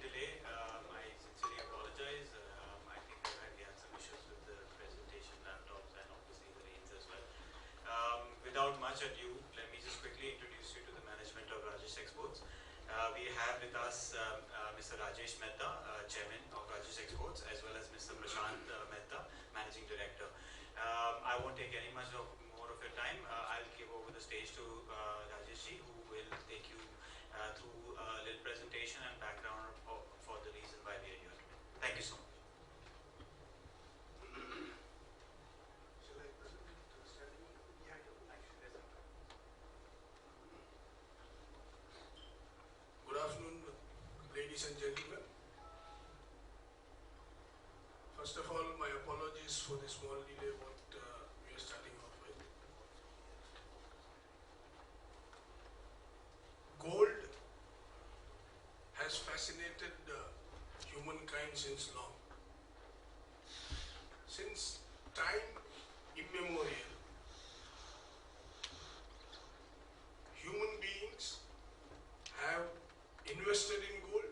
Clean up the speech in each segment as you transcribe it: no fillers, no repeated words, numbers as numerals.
delay. I sincerely apologize. I think we had some issues with the presentation laptops and obviously the rains as well. Without much ado, let me just quickly introduce you to the management of Rajesh Exports. We have with us Mr. Rajesh Mehta, Chairman of Rajesh Exports, as well as Mr. Prashant Mehta, Managing Director. I won't take any more of your time. I'll give over the stage to Rajesh ji, who will take you through a little presentation and background for the reason why we are here. Thank you so much. Shall I present it standing? Yeah, Good afternoon, ladies and gentlemen. First of all, my apologies for the small delay what we are starting off with. Gold has fascinated humankind since long. Since time immemorial, human beings have invested in gold,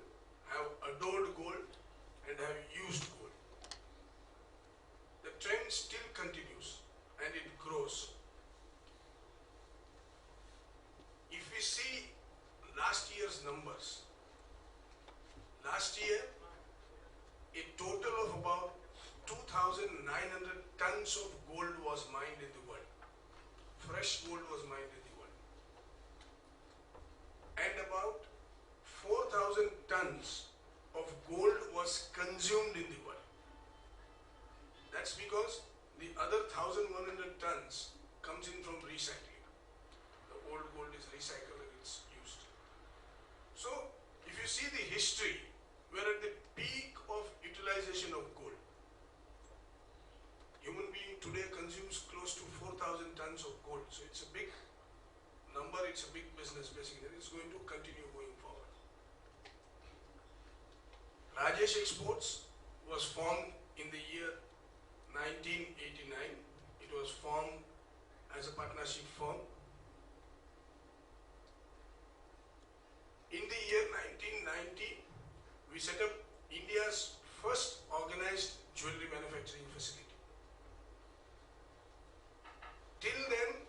have adored gold, and have used gold. The trend still continues and it grows. If we see last year's numbers, last year a total of about 2,900 tons of gold was mined in the world. Fresh gold was mined in the world. And about 4,000 tons of gold was consumed in the world. That's because the other 1,100 tons comes in from recycling. The old gold is recycled and it's used. So, if you see the history, we're at the peak of utilization of gold. Human being today consumes close to 4,000 tons of gold. So it's a big number, it's a big business basically. It's going to continue going forward. Rajesh Exports was formed in the year 1989. It was formed as a partnership firm. In the year 1990, we set up India's first organized jewelry manufacturing facility. Till then,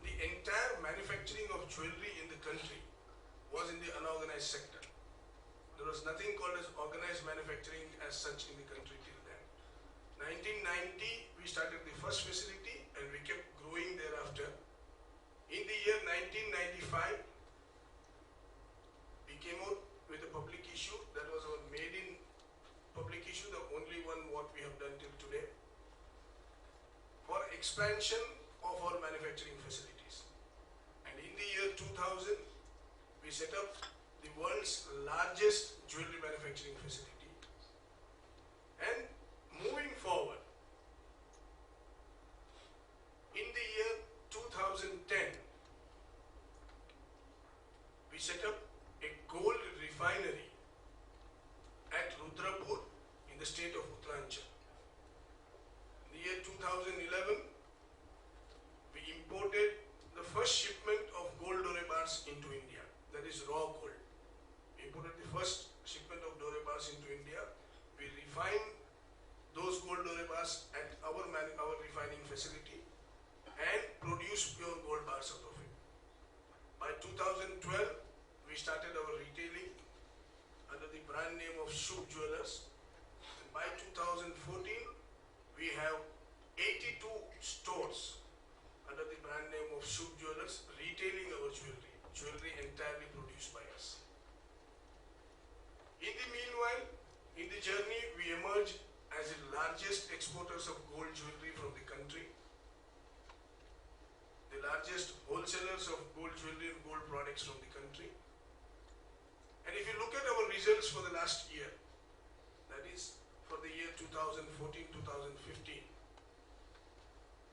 the entire manufacturing of jewelry in the country was in the unorganized sector. There was nothing called as organized manufacturing as such in the country till then. 1990, we started the first facility and we kept growing thereafter. In the year 1995, we came out with a public issue that was our maiden public issue, the only one what we have done till today, for expansion of our manufacturing facilities. And in the year 2000, we set up the world's largest jewelry manufacturing facility. And moving forward, in the year 2010, we set up a gold refinery at Rudrapur in the state of Uttaranchal. In the year 2011, we imported the first shipment of gold dore bars into India, that is raw gold. We imported the first shipment of dore bars into India. We refined those gold dore bars at our refining facility and produced pure gold bars out of it. By 2012, we started our retailing under the brand name of Shubh Jewelers. And by 2014, we have 82 stores under the brand name of Shubh Jewelers retailing our jewelry entirely produced by us. In the meanwhile, in the journey, we emerged as the largest exporters of gold jewelry from the country, the largest wholesalers of gold jewelry and gold products from the country. And if you look at our results for the last year, that is for the year 2014-2015,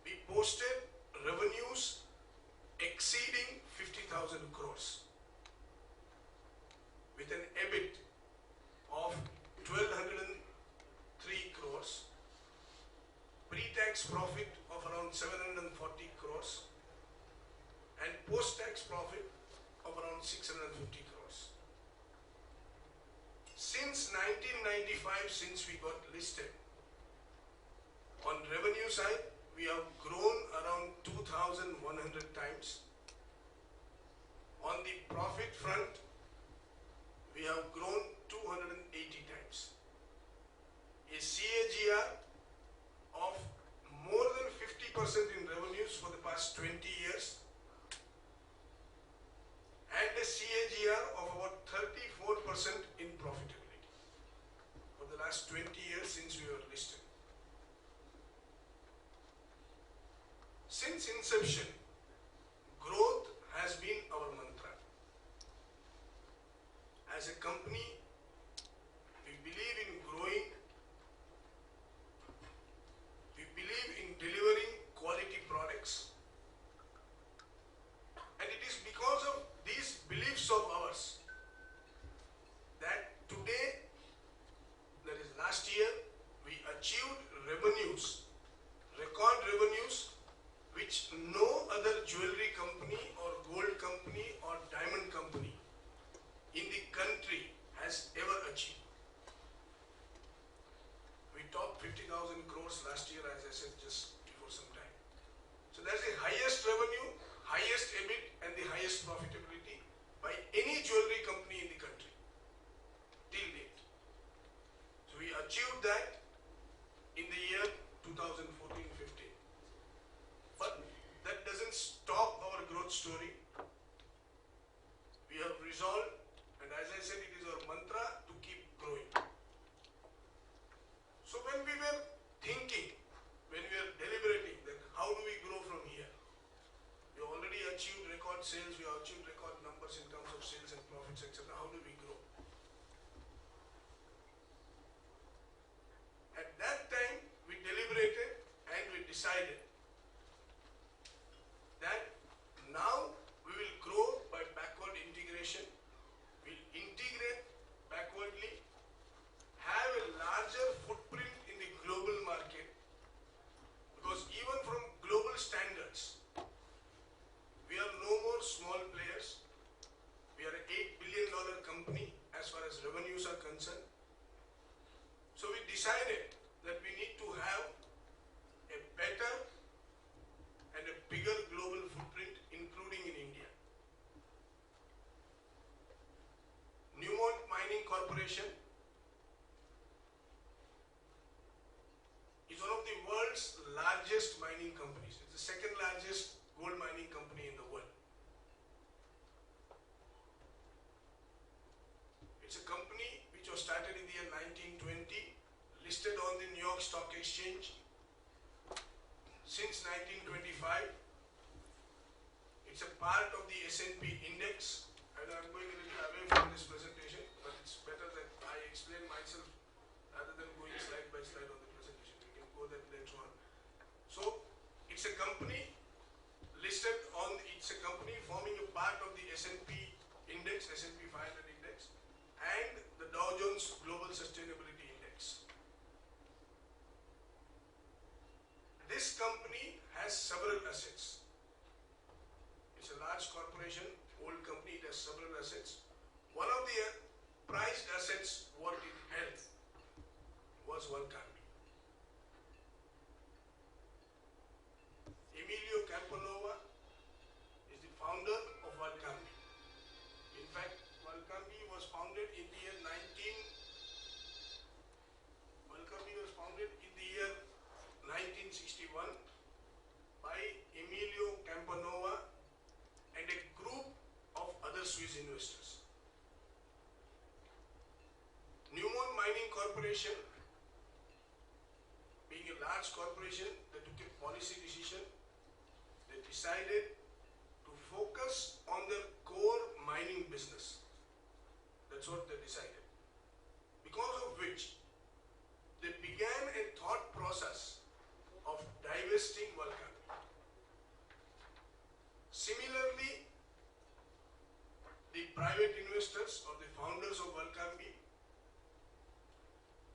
we posted revenues exceeding 50,000 crores with an EBIT of 1,203 crores, pre-tax profit of around 740 crores, and post-tax profit of around 650 crores. Since 1995, since we got listed, on revenue side, we have grown around 2,100 times. On the profit front, we have grown 280 times. A CAGR of more than 50% in revenues for the past 20 years and a CAGR of about 34% in profitability for the last 20 years since we were listed. Since inception, growth has been our mantra. As a company, we believe in growing. We believe in delivering quality products. And it is because of these beliefs of ours that today, that is last year, we achieved revenues, record revenues, which no other jewelry company or gold company or diamond company in the country has ever achieved. We topped 50,000 crores last year, as I said just before some time. So that's the highest revenue, highest EBIT, and the highest profitability by any jewelry company in the country till date. So we achieved that in the year 2014-15. But that doesn't stop our growth story. We have resolved, and as I said, it is our mantra to keep growing. So when we were thinking, when we were deliberating that how do we grow from here? We already achieved record sales, we have achieved record numbers in terms of sales and profits, etc. How do we grow? At that time, we deliberated and we decided that now we will grow by backward integration. We'll integrate backwardly, have a larger footprint in the global market, because even from global standards, we are no more small players. We are an $8 billion company as far as revenues are concerned. So we decided that we need to have a better and a bigger global footprint, including in India. Newmont Mining Corporation is one of the world's largest mining companies. It's the second largest gold mining company in the world. It's a company which was started in the year 1920, listed on the New York Stock Exchange since 1925. It's a part of the S&P index. And I'm going a little away from this presentation, but it's better that I explain myself rather than going slide by slide on the presentation. We can go that later on. So it's a company listed on, it's a company forming a part of the S&P index, S&P 500 index, and the Dow Jones Global Sustainability Index. This company has several assets. It's a large corporation, old company, it has several assets. One of the prized assets what it held was Valcambi. Emilio Campanova is the founder of Valcambi. In fact, Valcambi was founded in the year 1961 by Emilio Campanova and a group of other Swiss investors. Newmont Mining Corporation, being a large corporation, they took a policy decision. They decided to focus on their core mining business. That's what they decided. Because of which, they began a thought process of divesting Valcambi. Similarly, the private investors or the founders of Valcambi,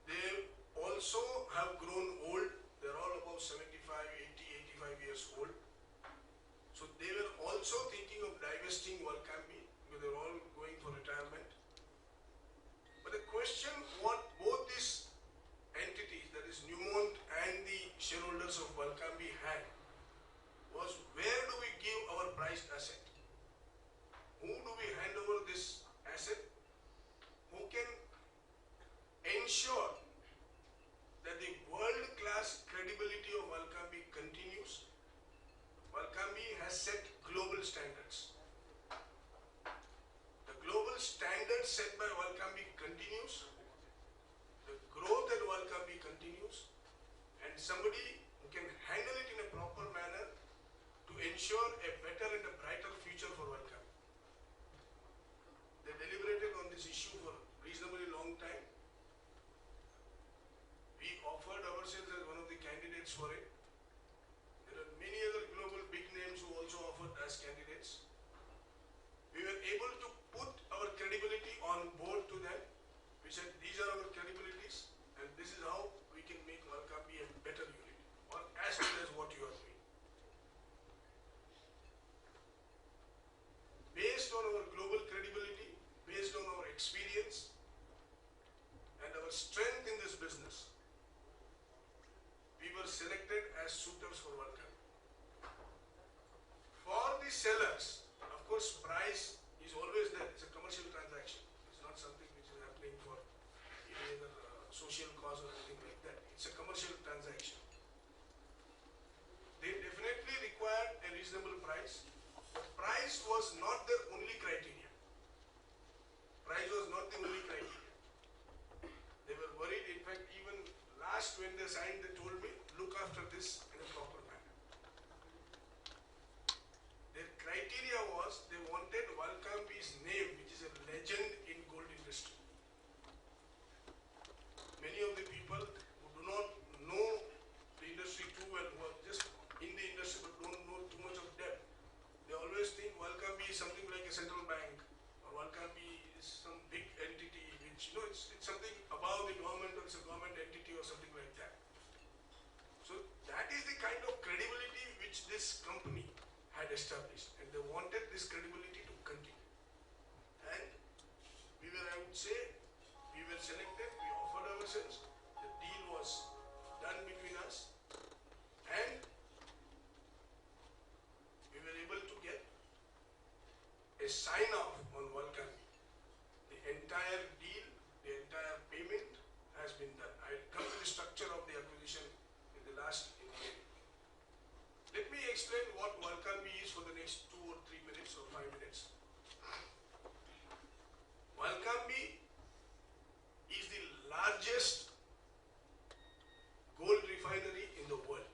they also have grown old. They're all about 75, 80, 85 years old. So they were also thinking of divesting Valcambi because they're all going for retirement. ensure that the world-class credibility of Walkambi continues, Walkambi has set global standards. The global standards set by Walkambi continues, the growth at Walkambi continues, and somebody who can handle it in a proper manner to ensure a better and a brighter future for Walkambi. They deliberated on this issue for a reasonably long time. We offered ourselves as one of the candidates for it. There are many other global big names who also offered as candidates. We were able to put our credibility on board to them. We said these are our credibilities and this is how we can make Walkambi a better unit or as good as what you are doing. Based on our global credibility, based on our experience and our strength in this business, we were selected as suitors for Walkambi. For the sellers, of course, price is always there. It's a commercial transaction. It's not something which is happening for any other social cause or anything like that. It's a commercial transaction. They definitely required a reasonable price. But price was not their only criteria. Price was not the only criteria. They were worried. In fact, even last when they signed, they told me, look after this in a proper manner. Their criteria was they wanted Walkambi's name, which is a legend in gold industry. Many of the people who do not know the industry too well, who are just in the industry but don't know too much of depth, they always think Walkambi is something like a central bank, or Walkambi is some big entity which, it's something above the government, or it's a government entity or something like that. So that is the kind of credibility which this company had established, and they wanted this credibility to continue. And we were, I would say, we were selected, we offered ourselves, the deal was done between us, and we were able to get a sign-off on Walkambi. The entire deal, the entire payment has been done. I'll come to the structure of the acquisition in the last email. Let me explain what Walkambi is for the next 2 or 3 minutes or 5 minutes. Walkambi is the largest gold refinery in the world.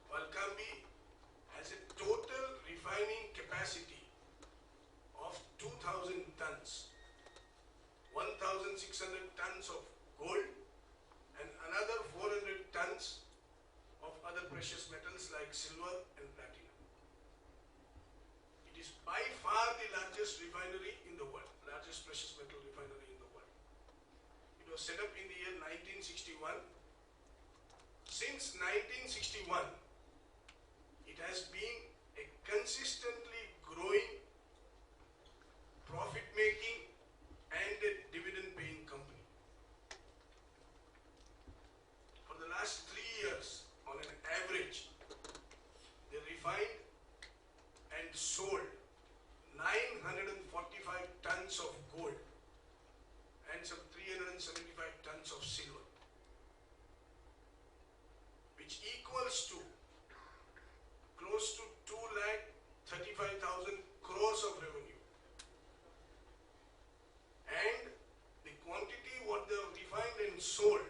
Walkambi has a total refining capacity of 2,000 tons, 1,600 tons of gold and another 400 tons of other precious metals like silver and platinum. It is by far the largest refinery in the world, largest precious metal refinery in the world. It was set up in the year 1961. Since 1961, it has been a consistently growing, profit-making and a dividend-paying company. For the last 3 years, on an average, they refined and sold 945 tons of gold and some 375 tons of silver, which equals to close to 2,35,000 crores of revenue. And the quantity what they have refined and sold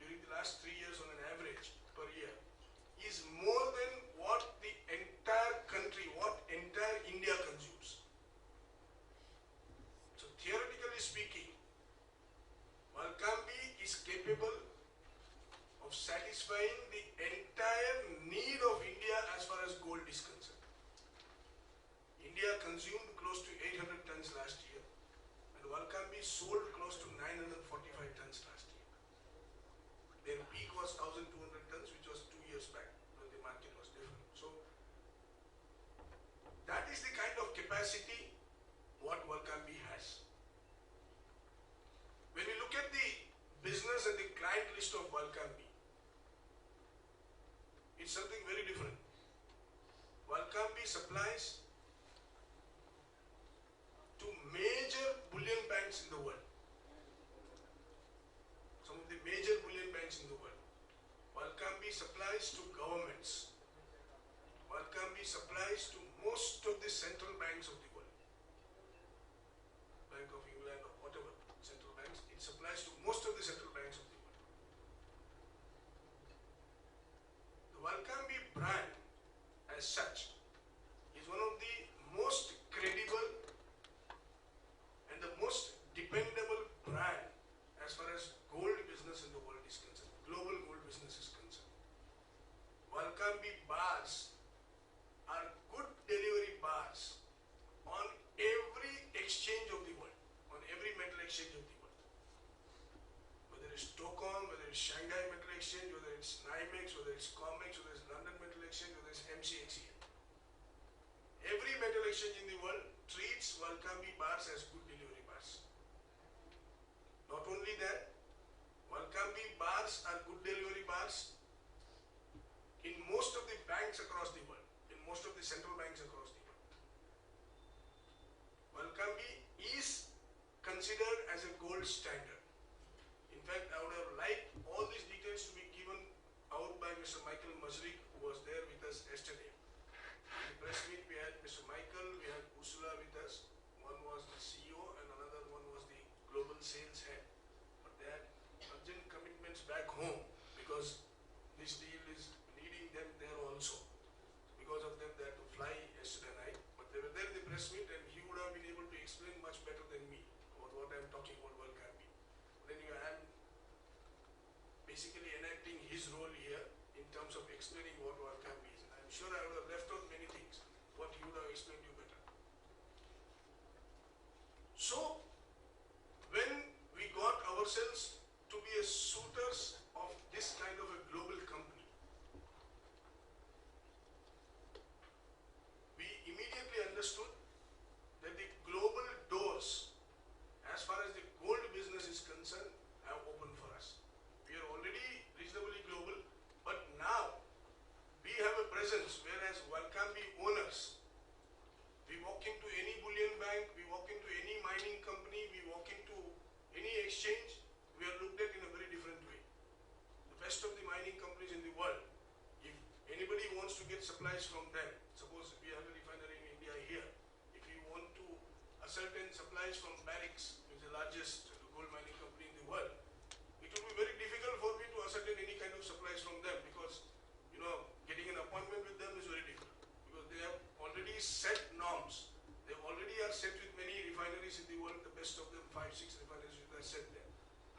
during the last 3 years on an average per year is more than what the entire country, what entire India consumes. So theoretically speaking, Walkambi is capable of satisfying the entire need of India as far as gold is concerned. India consumed close to 800 tons last year, and Walkambi sold close to 945 tons last year. Their peak was 1,200 tons, which was 2 years back when the market was different. So that is the kind of capacity what Walkambi has. When we look at the business and the client list of Walkambi, it's something very different. Walkambi supplies to major bullion banks in the supplies to governments. Walkambi supplies to most of the central banks of the world. Bank of England or whatever central banks, it supplies to most of the central banks of the world. The Walkambi brand as such is one of the most credible and the most dependable brand as far as gold business in the world is concerned, global gold business is concerned. Walkambi bars are good delivery bars on every exchange of the world, on every metal exchange of the world. Whether it's Tokon, whether it's Shanghai Metal Exchange, whether it's NYMEX, whether it's COMEX, whether it's London Metal Exchange, whether it's MCXCL. Every metal exchange in the world treats Walkambi bars as good delivery bars. Not only that, Walkambi bars are good delivery bars in most of the banks across the world, in most of the central banks across the world. Walkambi is considered as a gold standard. In fact, I would have liked all these details to be given out by Mr. Michael Mazrik, who was there with us yesterday. In the press meet, we had Mr. Michael, we had Ursula with us. One was the CEO and another one was the global sales head. But they had urgent commitments back home because this deal is needing them there also. Because of them, they had to fly yesterday night. But they were there in the press meet and he would have been able to explain much better than me about what I am talking about Walkambi. But anyway, I am basically enacting his role here in terms of explaining what Walkambi is. I am sure I would have left out many things, what he would have explained you better. So, when we got ourselves to be a suitors of this kind of a global company, we immediately understood that the global doors, as far as the gold business is concerned, have opened for us. We are already reasonably global, but now we have a presence, whereas Walkambi owners, we walk into any bullion bank, we walk into any mining company, we walk into any exchange, we are looked at in a very different way. The best of the mining companies in the world, if anybody wants to get supplies from them, suppose we have a refinery in India here, if you want to ascertain supplies from Barricks, which is the largest gold mining company in the world, it would be very difficult for me to ascertain any kind of supplies from them because, you know, getting an appointment with them is very difficult because they have already set norms. They already are set with many refineries in the world, the best of them, 5, 6 refineries that are set there.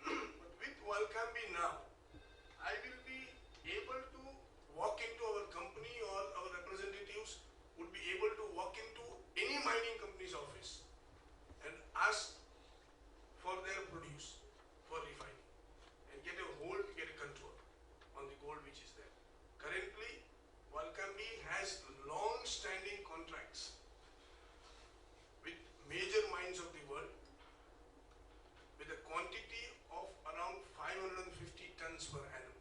But with Walkambi now, I will be able to walk into our company or our representatives would be able to walk into any mining company's office and ask for their produce for refining and get a hold, get a control on the gold which is there. Currently, Walkambi has long-standing contracts with major mines of the world with a quantity of around 550 tons per annum.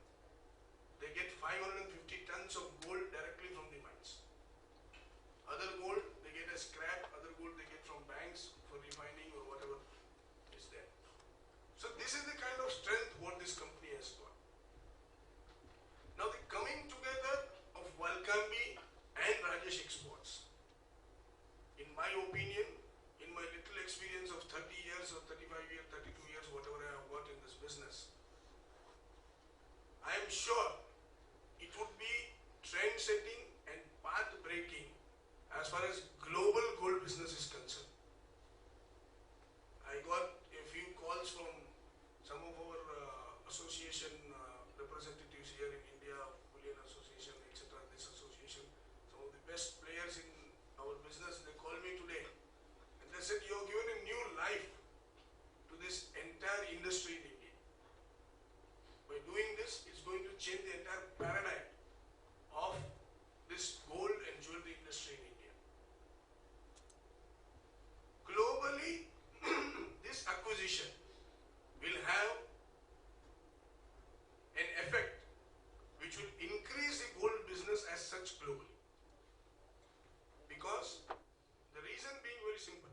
They get 550 tons of gold directly from the mines. Other gold they get as scrap, other gold they get from banks for refining or whatever is there. So this is the kind of strength what this company has got. Now the coming together of Walkambi and Rajesh Exports, in my opinion, in my little experience of 30 years or 35 years, 32 years, whatever I have got in this business, I am sure it would be trend-setting and path-breaking as far as global gold business is concerned. I got a few calls from some of our association representatives here in India, Bullion Association, etc., this association, some of the best players in our business, they called me today and they said, you have given a new life to this entire industry in India. By doing this, it's going to change the entire paradigm of this gold and jewelry industry in India. Globally, this acquisition will have an effect which will increase the gold business as such globally. Because the reason being very simple.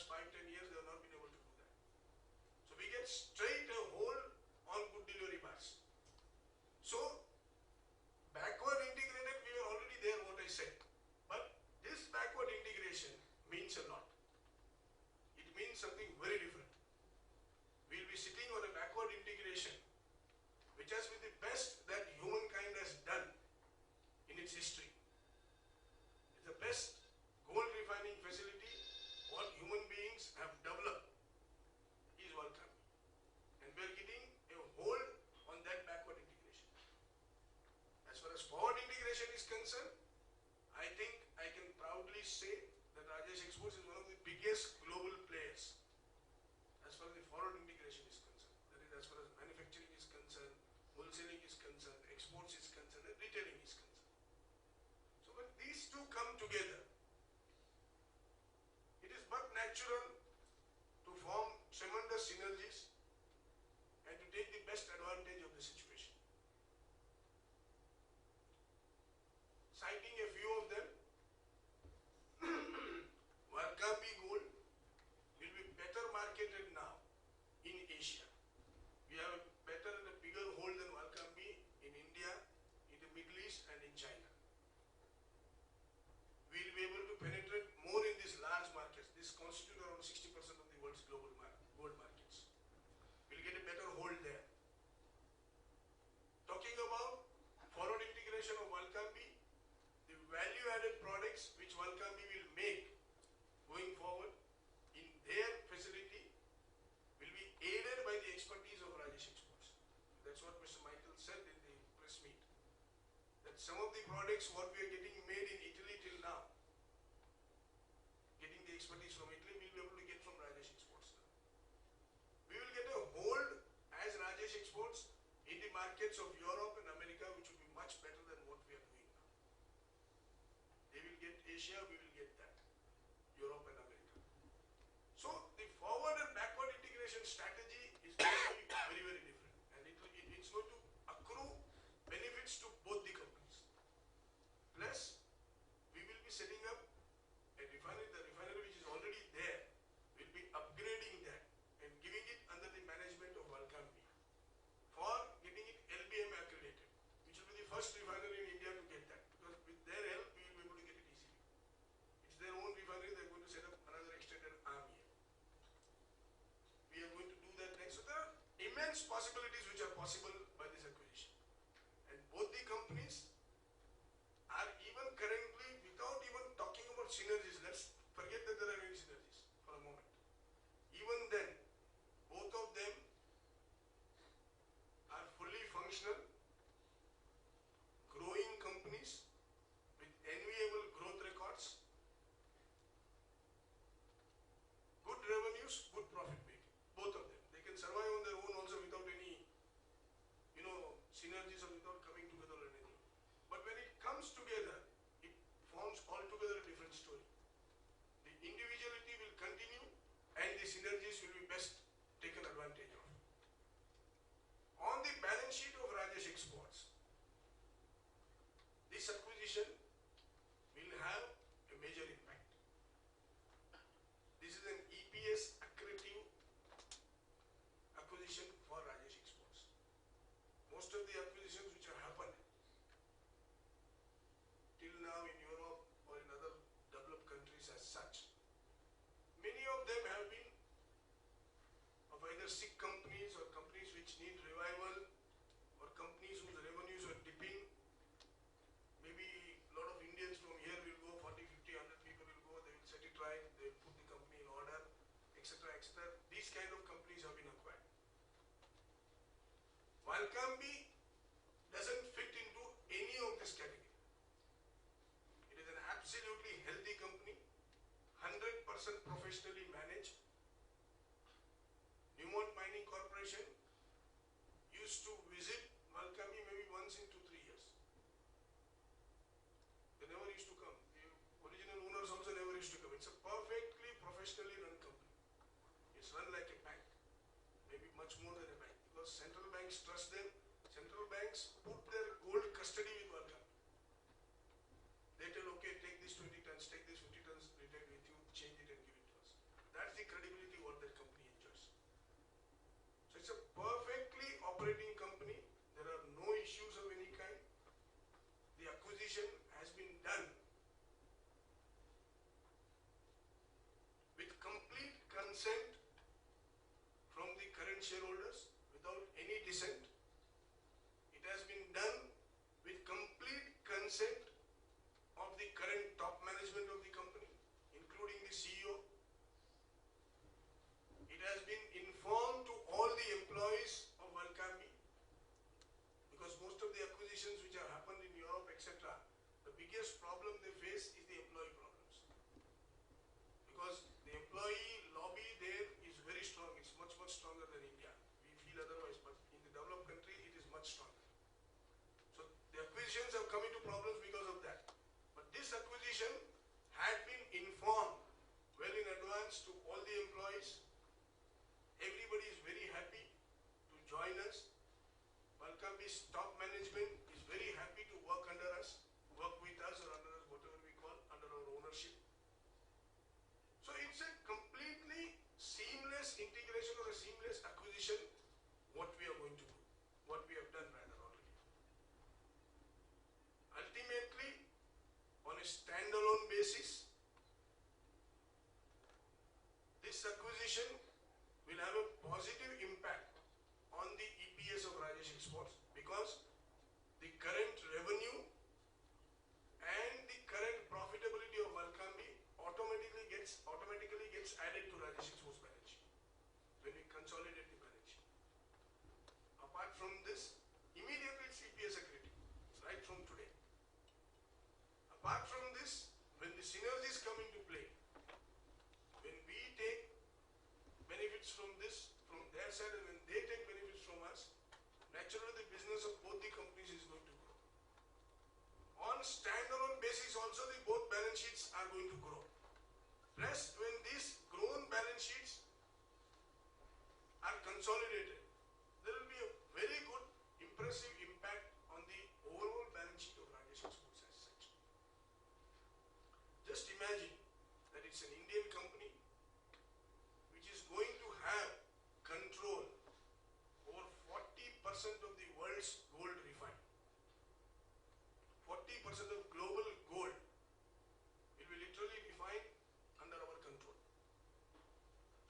last 5-10 years they have not been able to do that. So we get straight a hold on good delivery bars. So backward integrated, we were already there, what I said. But this backward integration means a lot. It means something very different. We'll be sitting on a backward integration which has been the best that humankind has done in its history. It's the best gold refining facility what human beings have developed is Waltham. And we are getting a hold on that backward integration. As far as forward integration is concerned, I think I can proudly say that Rajesh Exports is one of the biggest global players as far as the forward integration is concerned. That is, as far as manufacturing is concerned, wholesaling is concerned, exports is concerned, and retailing is concerned. So when these two come together, it is but natural to form tremendous synergies and to take the best advantage of the situation. Citing a few of them, Warkambi gold will be better marketed now in Asia. We have a better and a bigger hold than Warkambi in India, in the Middle East and in China. We will be able to penetrate more in these large markets. This constitutes around 60% of the world's global gold markets. We will get a better hold there. Talking about forward integration of Walkambi, the value-added products which Walkambi will make going forward in their facility will be aided by the expertise of Rajesh Exports. That's what Mr. Michael said in the press meet. That some of the products what we are getting made in Italy till now, getting the expertise from Italy, we will be able to get from Rajesh Exports now. We will get a hold as Rajesh Exports in the markets of Europe and America, which will be much better than what we are doing now. They will get Asia, we will get that. Europe and America. So the forward and backward integration strategy is going to be very, very different. And it's going to accrue benefits to both the companies. Plus, we will be setting up a refinery, the refinery which is already there, will be upgrading that and giving it under the management of Walkambi for getting it LBM accredited, which will be the first refinery in India to get that. Because with their help, we will be able to get it easily. It's their own refinery, they're going to set up another extended arm here. We are going to do that next. So there are immense possibilities which are possible by this acquisition. And both the companies are even currently, without even talking about synergies, let's forget that there are any synergies for a moment. Even then, both of them are fully functional, growing companies with enviable growth records, good revenues, good profit making. Both of them. They can survive on their own also without any, synergies or without coming together or anything. But when it comes together, it forms altogether a different story. The individuality will continue and the synergies will be best taken advantage of. On the balance sheet of Rajesh Exports, this acquisition will have a major impact. This is an EPS accretive acquisition for Rajesh Exports. Most of the acquisitions which have happened till now in Europe or in other developed countries as such, many of them have been of either sick companies or companies which need revival or companies whose revenues are dipping. Maybe a lot of Indians from here will go, 40, 50, 100 people will go, they will set it right, they will put the company in order, etc., etc. These kind of companies have been acquired. Walkambi doesn't fit into any of this category. It is an absolutely healthy company, 100% professionally managed. Newmont Mining Corporation used to visit Walkambi maybe once in 2-3 years. They never used to come. The original owners also never used to come. It's a perfectly professionally run company. It's run like a bank, maybe much more than a bank, because central banks trust them. Central banks put their gold custody with Walkambi. They tell, okay, take this 20 tons, take this 50 tons, retain with you, change it and give it to us. That's the shareholders without any dissent. It has been done with complete consent of the current top management of the company, including the CEO. It has been informed to all the employees of Valcambi, because most of the acquisitions which have happened in Europe, etc., the biggest problem they face is the employee problems. Because the employee lobby there is very strong. It's much, much stronger than India. We feel otherwise, but in the developed country, it is much stronger. So the acquisitions have come into problems because of that. But this acquisition had been informed well in advance to all the employees. Everybody is very happy to join us. Valcambi's top management is very happy to work under us, work with us or under us, whatever we call, under our ownership. So it's a completely seamless integration or a seamless acquisition, what we are going to do, what we have done rather already. Ultimately, on a standalone basis, this acquisition will have a positive impact on the EPS of Rajesh Exports, because the current revenue and the current profitability of Valcambi automatically gets added to Rajesh Exports balance sheet when we consolidate the balance sheet. Apart from this, immediately it's EPS accretive, right from today. Apart from this, when the synergies come into play, when we take benefits from this, from their side, and when they take benefits from us, naturally the business of both the companies is going to grow. On standalone basis also, the both balance sheets are going to grow. Plus, when these grown balance sheets are consolidated, there will be a very good, impressive impact on the overall balance sheet of Rajesh Exports as such. Just imagine that it's an Indian company which is going to have control over 40% of the world's gold refined. 40% of global gold will be literally refined under our control.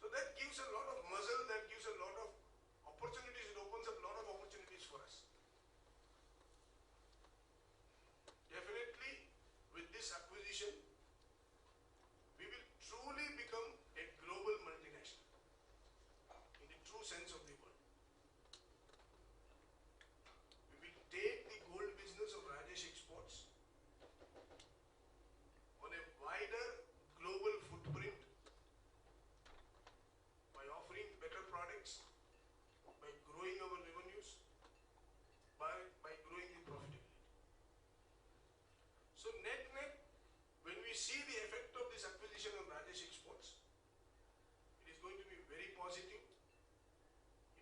So that gives a lot of muscle, that gives a lot of opportunities, it opens up a lot of opportunities for us. Definitely, with this acquisition, we will truly become a global multinational in the true sense of the word. We will take the gold business of Rajesh Exports on a wider global footprint by offering better products, by growing our revenues, by growing the profitability. So net, when we see the effect of this acquisition of Rajesh Exports, it is going to be very positive.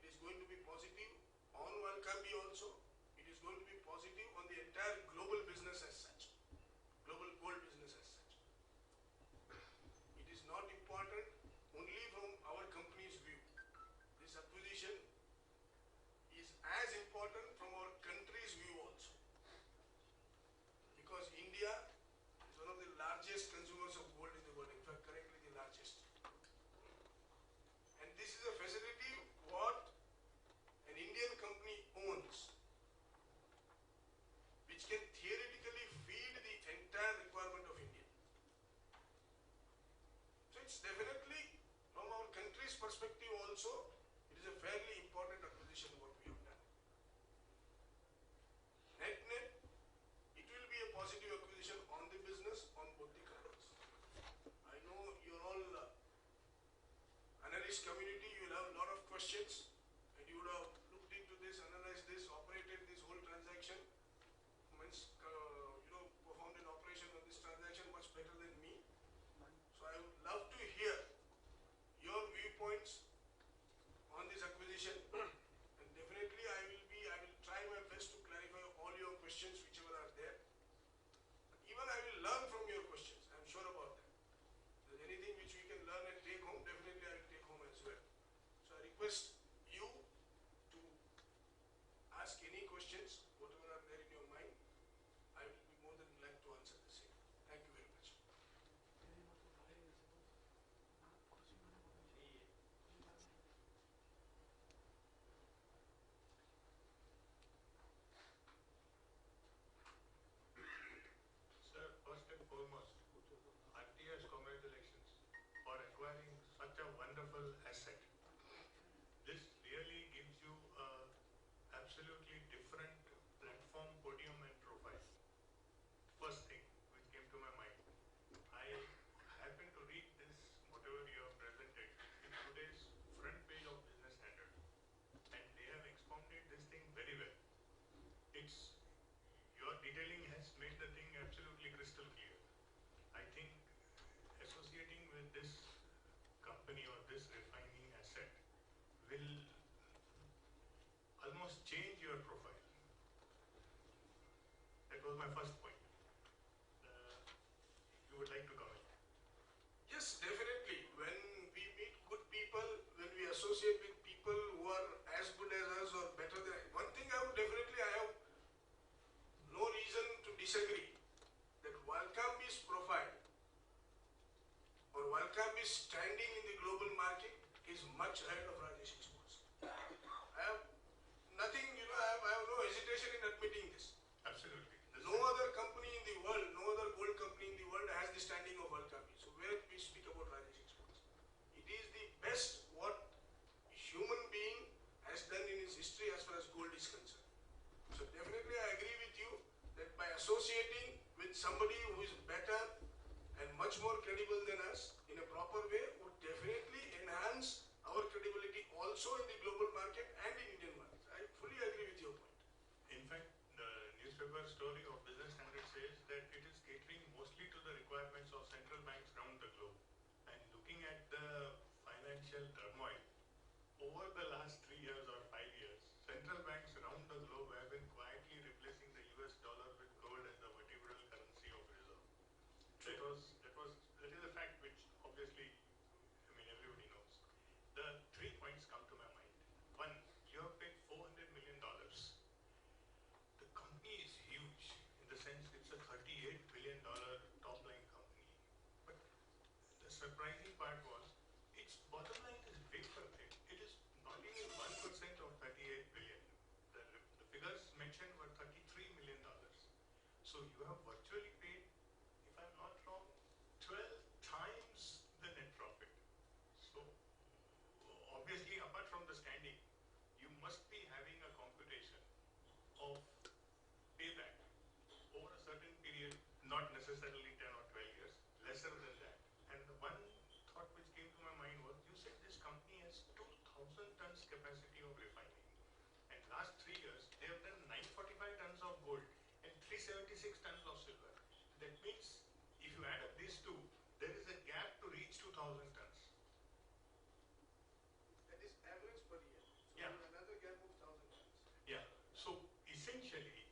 It is going to be positive on Valcambi also. It is going to be positive on the entire global business as such, global gold business as such. It is not important only from our company's view. This acquisition is as important from our country's view also, because India is one of the largest consumers of gold in the world, in fact currently the largest. And this is a facility what an Indian company owns, which can theoretically feed the entire requirement of India. So it's definitely, from our country's perspective also, it is a fairly important acquisition what we have done. Net, it will be a positive acquisition on the business, on both the companies. I know you're all analyst community, you will have a lot of questions, and you would have looked into this, analyzed this, operated this whole transaction, performed an operation on this transaction much better than me. So I would love to hear your viewpoints on this acquisition, and definitely I will try my best to clarify all your questions whichever are there. Even I will learn from your questions, I am sure about that. If there is anything which we can learn and take home, definitely I will take home as well. So I request fungible asset. This really gives you a absolutely different platform, podium and profile. First thing which came to my mind, I happened to read this, whatever you have presented, in today's front page of Business Standard, and they have expounded this thing very well. Your detailing has made the thing absolutely crystal clear. I think associating with this company or this refining asset will almost change your profile. That was my first point. You would like to comment? Yes, definitely. When we meet good people, when we associate with people who are as good as us or better than us, one thing I have no reason to disagree that Walcambi's profile or Walcambi's standing in the global market is much ahead of Rajesh Exports. I have nothing, I have no hesitation in admitting this. Absolutely. No other company in the world, no other gold company in the world has the standing of Walcambi. So where we speak about Rajesh Exports, it is the best what a human being has done in his history as far as gold is concerned. So definitely I agree with you that by associating with somebody who is better and much more credible than us in a proper way would definitely enhance our credibility also in the global market and in Indian markets. I fully agree with your point. In fact, the newspaper story of Business Standard says that it is catering mostly to the requirements of central banks around the globe. And looking at the financial turmoil, over the last 3 years or 5 years, central banks around the globe have been quietly replacing the US dollar with gold as the vertebral currency of reserve. That is a fact which obviously, everybody knows. The 3 points come to my mind. One, you have paid $400 million. The company is huge in the sense it's a $38 billion top line company. But the surprising part was its bottom line is big for big. It is not even 1% of 38 billion. The figures mentioned were $33 million. So you have virtually paid, if I'm not wrong, 12 times the net profit. So obviously, apart from the standing, you must be having a computation of payback over a certain period, not necessarily 10 or 12 years, lesser than that. And the one thought which came to my mind was, you said this company has 2,000 tons capacity of refining. And last 3 years, they have done 945 tons of gold and 376 tons of silver. That means, if you add up these two, there is a gap to reach 2,000 tons. That is average per year. So Yeah. there is another gap of 1,000 tons. Yeah. So essentially,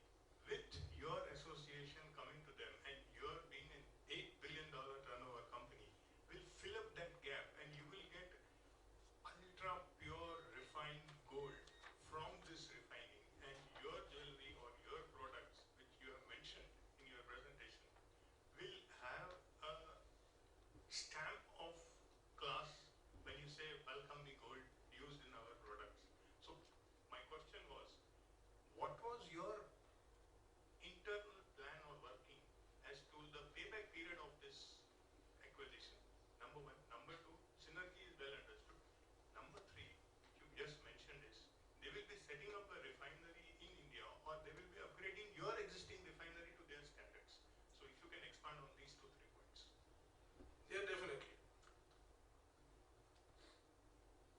with your association coming to them and your being an $8 billion turnover company, will fill up that gap and you will get ultra pure refined gold from this refining, and your jewelry or your products which you have mentioned in your presentation will have a stamp of class when you say welcome the gold used in our products. So my question was, what was your internal plan or working as to the payback period of this acquisition? Number one. Number two, synergy is well understood. Number three, which you just mentioned is, they will be setting up a refinery in India or they will be upgrading your existing refinery to their standards. So if you can expand on these 2-3 points. Yeah, definitely.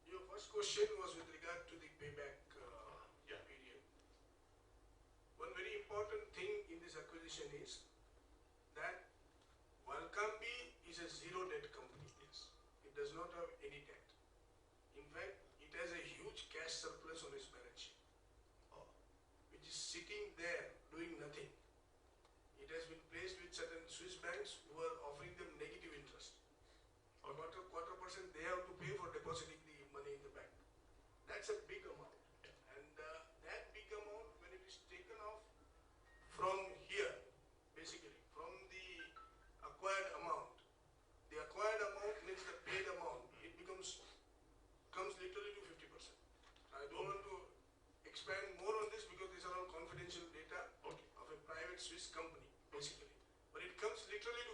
Your first question was with regard to the payback period. One very important thing in this acquisition is that Walcambi is a zero debt company. Yes. It does not have any debt. In fact, it has a huge cash surplus on its balance sheet, which is sitting there doing nothing. It has been placed with certain Swiss banks who are offering them negative interest. A quarter percent they have to pay for depositing the money in the bank. That's a big amount. And that big amount, when it is taken off from here, basically, from the acquired amount means the paid amount, it comes literally to 50%. I don't want to expand more on this because these are all confidential data of a private Swiss company, basically. But it comes literally to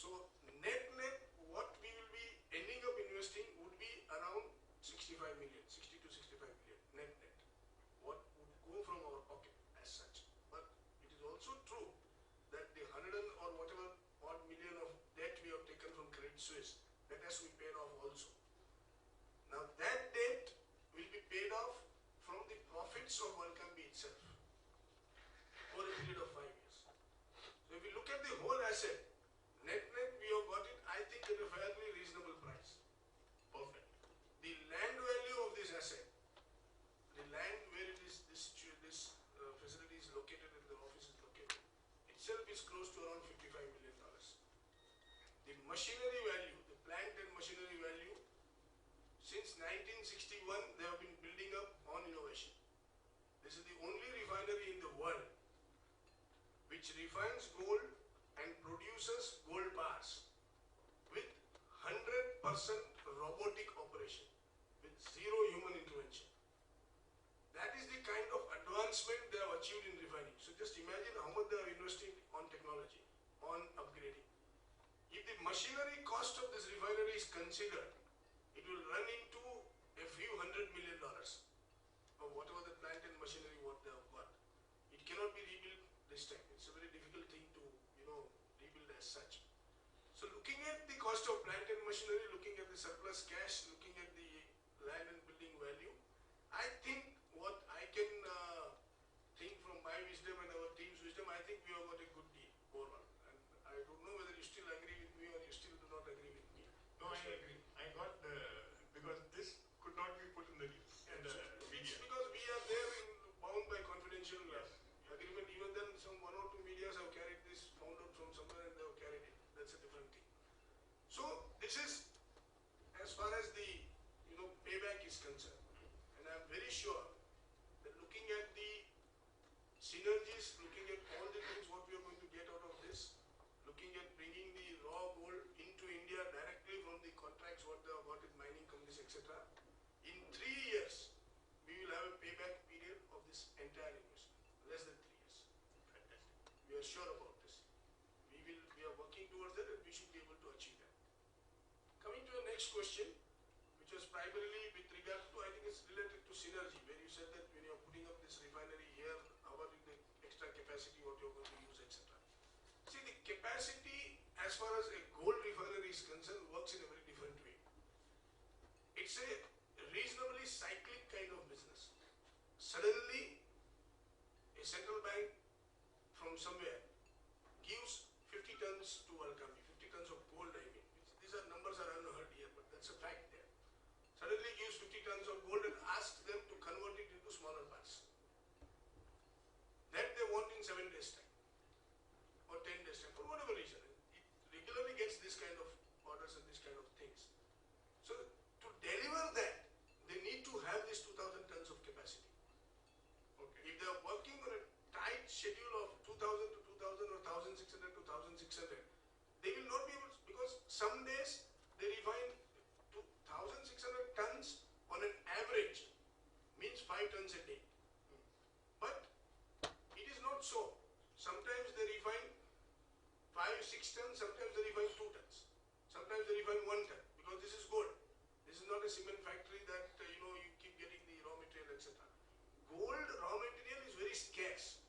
So net what we will be ending up investing would be around 65 million, 60 to 65 million net. What would go from our pocket as such. But it is also true that the 100 or whatever odd million of debt we have taken from Credit Suisse, that has to be paid off also. Now that debt will be paid off from the profits of Welcome itself over a period of 5 years. So if we look at the whole asset, net we have got it, I think, at a fairly reasonable price. Perfect. The land value of this asset, the land where it is, this facility is located and the office is located, itself is close to around $55 million. The machinery value, the plant and machinery value, since 1961 they have been building up on innovation. This is the only refinery in the world which refines gold and produces gold bars with 100% robotic operation, with zero human intervention. That is the kind of advancement they have achieved in refining. So just imagine how much they are investing on technology, on upgrading. If the machinery cost of this refinery is considered, it will run into a few $100 million of whatever the plant and machinery what they have got. It cannot be rebuilt this time. It's a very difficult thing to, rebuild as such. So looking at the cost of plant and machinery, looking at the surplus cash, looking at the land and building value, I think what I can think from my wisdom and our team's wisdom, I think we have got a good deal overall. And I don't know whether you still agree with me or you still do not agree with me. No, I agree. I got because this could not be put in the news. And it's because we are there bound by confidential agreement. Even then, some one or two medias have carried this, found out from somewhere and they have carried it. That's a different thing. So this is as far as the payback is concerned, and I'm very sure that looking at the synergies, looking at all the things what we are going to get out of this, looking at bringing the raw gold into India directly from the contracts what they have got with mining companies, etc. In 3 years, we will have a payback period of this entire investment, less than 3 years. Fantastic. We are sure about this. We are working towards that and we should be able to achieve that. Coming to the next question, which was primarily with regard to, I think it's related to synergy, where you said that when you are putting up this refinery here, how about the extra capacity, what you are going to use, etc. See, the capacity as far as a gold refinery is concerned works in a very different way. It's a reasonably cyclic kind of business. Suddenly, a central bank from somewhere gives 50 tons to Welcome, 50 tons of gold, I mean. These are numbers are unheard here, but that's a fact there. Suddenly gives 50 tons of gold and asks them to convert it into smaller parts. That they want in 7 days time or 10 days time, for whatever reason. It regularly gets this kind of orders and this kind of things. So to deliver that, they need to have this 2,000 tons of capacity. Okay. If they are working on a tight schedule of 2,000 to 2,000 or 1,600 to 1,600, they will not be able to, because some days they refine 1,600 tons on an average, means 5 tons a day. But it is not so. Sometimes they refine 5, 6 tons, sometimes they refine 2 tons. Sometimes they refine 1 ton, because this is gold. This is not a cement factory that, you keep getting the raw material, etc. Gold raw material is very scarce.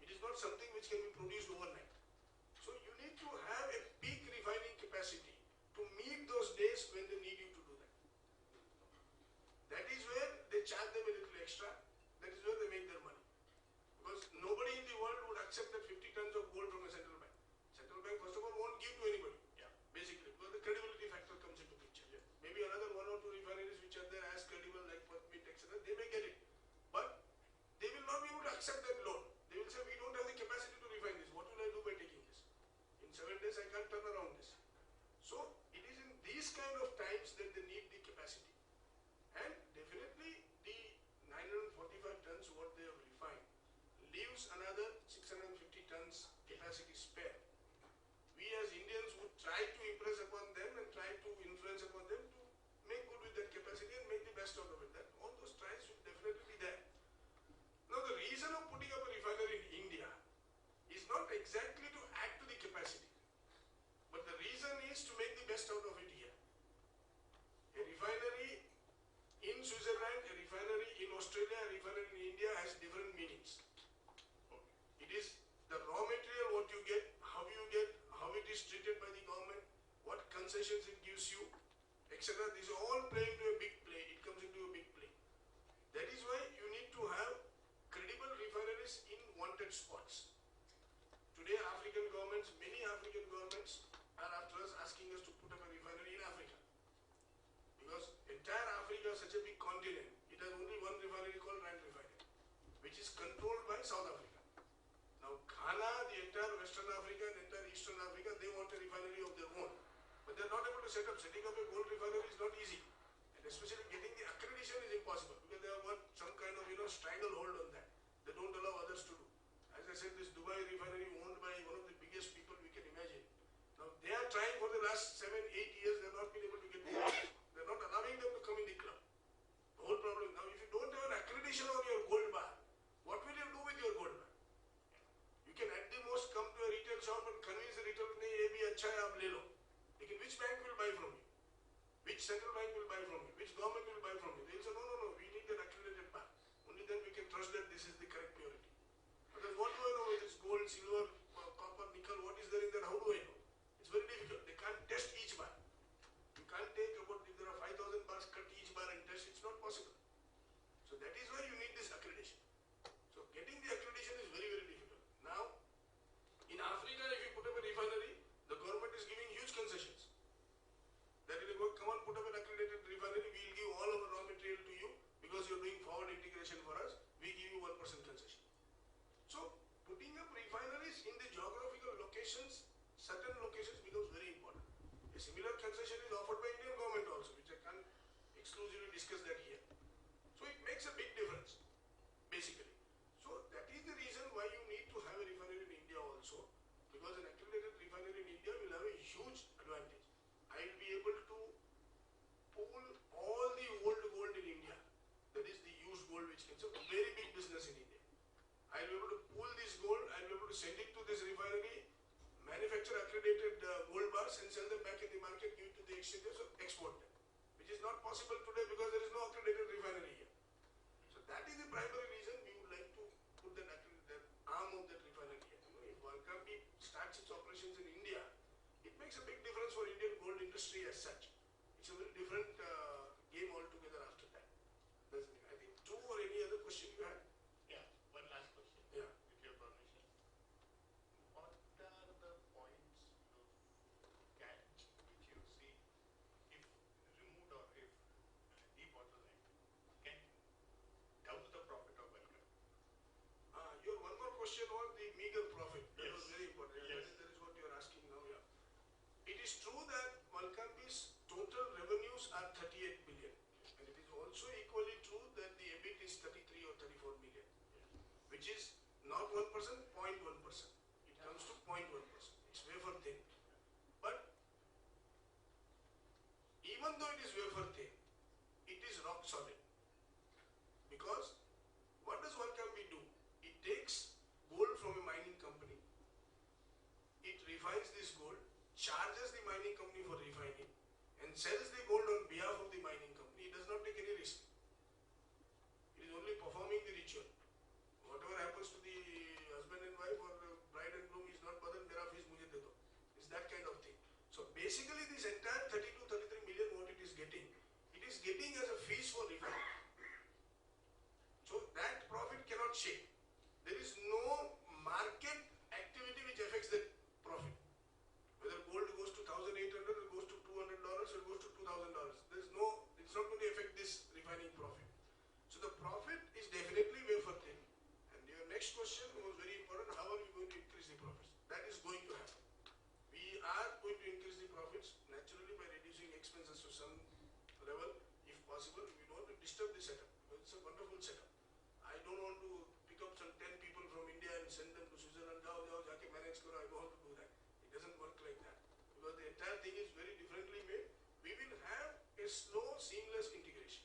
It is not something which can be produced overnight. So you need to have a peak refining capacity to meet those days when they need you to do that. That is where they charge them a little extra. That is where they make their money. Because nobody in the world would accept that 50 tons of gold from a central bank. Central bank, first of all, won't give to anybody. Basically, because the credibility factor comes into picture. Maybe another 1 or 2 refineries which are there as credible like Mint, etc., they may get it. But they will not be able to accept that loan. They will say, we don't have the capacity to refine this. What will I do by it is treated by the government, what concessions it gives you, etc. These are all play into a big play. It comes into a big play. That is why you need to have credible refineries in wanted spots. Today, African governments, many African governments are after us asking us to put up a refinery in Africa. Because entire Africa is such a big continent, it has only one refinery called Rand Refinery, which is controlled by South Africa. Now, Ghana, the entire Western Africa and entire Eastern Africa, they want a refinery of their own. But they are not able to set up. Setting up a gold refinery is not easy. And especially getting the accreditation is impossible because they have got some kind of, stranglehold on that. They don't allow others to do. As I said, this Dubai refinery owned by one of the biggest people we can imagine. Now, they are trying for the last 7-8 years, they have not been able to get the They are not allowing them to come in the club. The whole problem. Now, if you don't have an accreditation on your gold bar, what will you do with your gold bar? You can at the most come to a retail shop and convince the retailer, "Ye bhi acha hai, aap le lo." Lekin which bank will buy from you? Which central bank will buy from you? Which government will buy from you? They will say, no, we need an accredited bar. Only then we can trust that this is the correct purity. Otherwise, what do I know whether it's gold, silver, copper, nickel, what is there in there? How do I know? It's very difficult. They can't test each bar. You can't take about, if there are 5,000 bars, cut each bar and test. It's not possible. So that is why you need this accreditation. So getting the accreditation is very, very difficult. Now, in Africa, if you put up a refinery, the government is giving huge concessions. That will go, come on, put up an accredited refinery, we will give all our raw material to you because you are doing forward integration for us, we give you 1% concession. So, putting up refineries in the geographical locations, certain locations becomes very important. A similar concession is offered by Indian government also, which I can't exclusively discuss that here. So, it makes a big difference, basically. So, that is the reason why you need to have a refinery in India also, because an accredited refinery in India will have a huge advantage. I will be able to pool all the old gold in India, that is the used gold, which is a very big business in India. I will be able to pool this gold, I will be able to send it to this refinery, manufacture accredited gold bars and sell them back in the market, give it to the exchanges or export them, which is not possible today because there is no accredited refinery here. So that is the primary reason we would like to put that accredited arm of that refinery here. If Valcambi starts its operations in India, it makes a big difference for Indian gold industry as such. It's a very different game altogether after that. That's it. I think two or any other question you had? Yeah, one last question. Yeah. With your permission. What are the points of catch which you see if removed or if debottlenecked can double the profit of Welcome? Your one more question was the meager profit. That Yes. was very important. Yes. That is what you are asking now. Yeah. It is true that Valcambi's total revenues are 38 billion. And it is also equally true that the EBIT is 33 or 34 million. Which is not 1%, 0.1%. It comes to 0.1%. It's wafer thin. But even though it is wafer thin, it is rock solid. Because what does Valcambi do? It takes gold from a mining company. It refines this gold, charges the mining company for refining, and sells the gold on behalf of the mining company. It does not take any risk. It is only performing the ritual. Whatever happens to the husband and wife or bride and groom is not bothered, mera fees mujhe de do. It's that kind of thing. So basically this entire 32-33 million what it is getting as a fees for refining. So that profit cannot shake. There is no market activity which affects that profit. Whether gold goes to 1,800 or goes to $200 or goes to $2,000. It's not going to affect this refining profit. So the profit is definitely wafer thin. And your next question was very important. How are we going to increase the profits? That is going to happen. We are going to increase the profits naturally by reducing expenses to some level, if possible. We don't want to disturb the setup. It's a wonderful setup. I don't want to pick up some 10 people from India and send them to Switzerland. Jao, jaake manage karo. I don't want to do that. It doesn't work like that. Because the entire thing is very differently made. We will have a slow, seamless integration.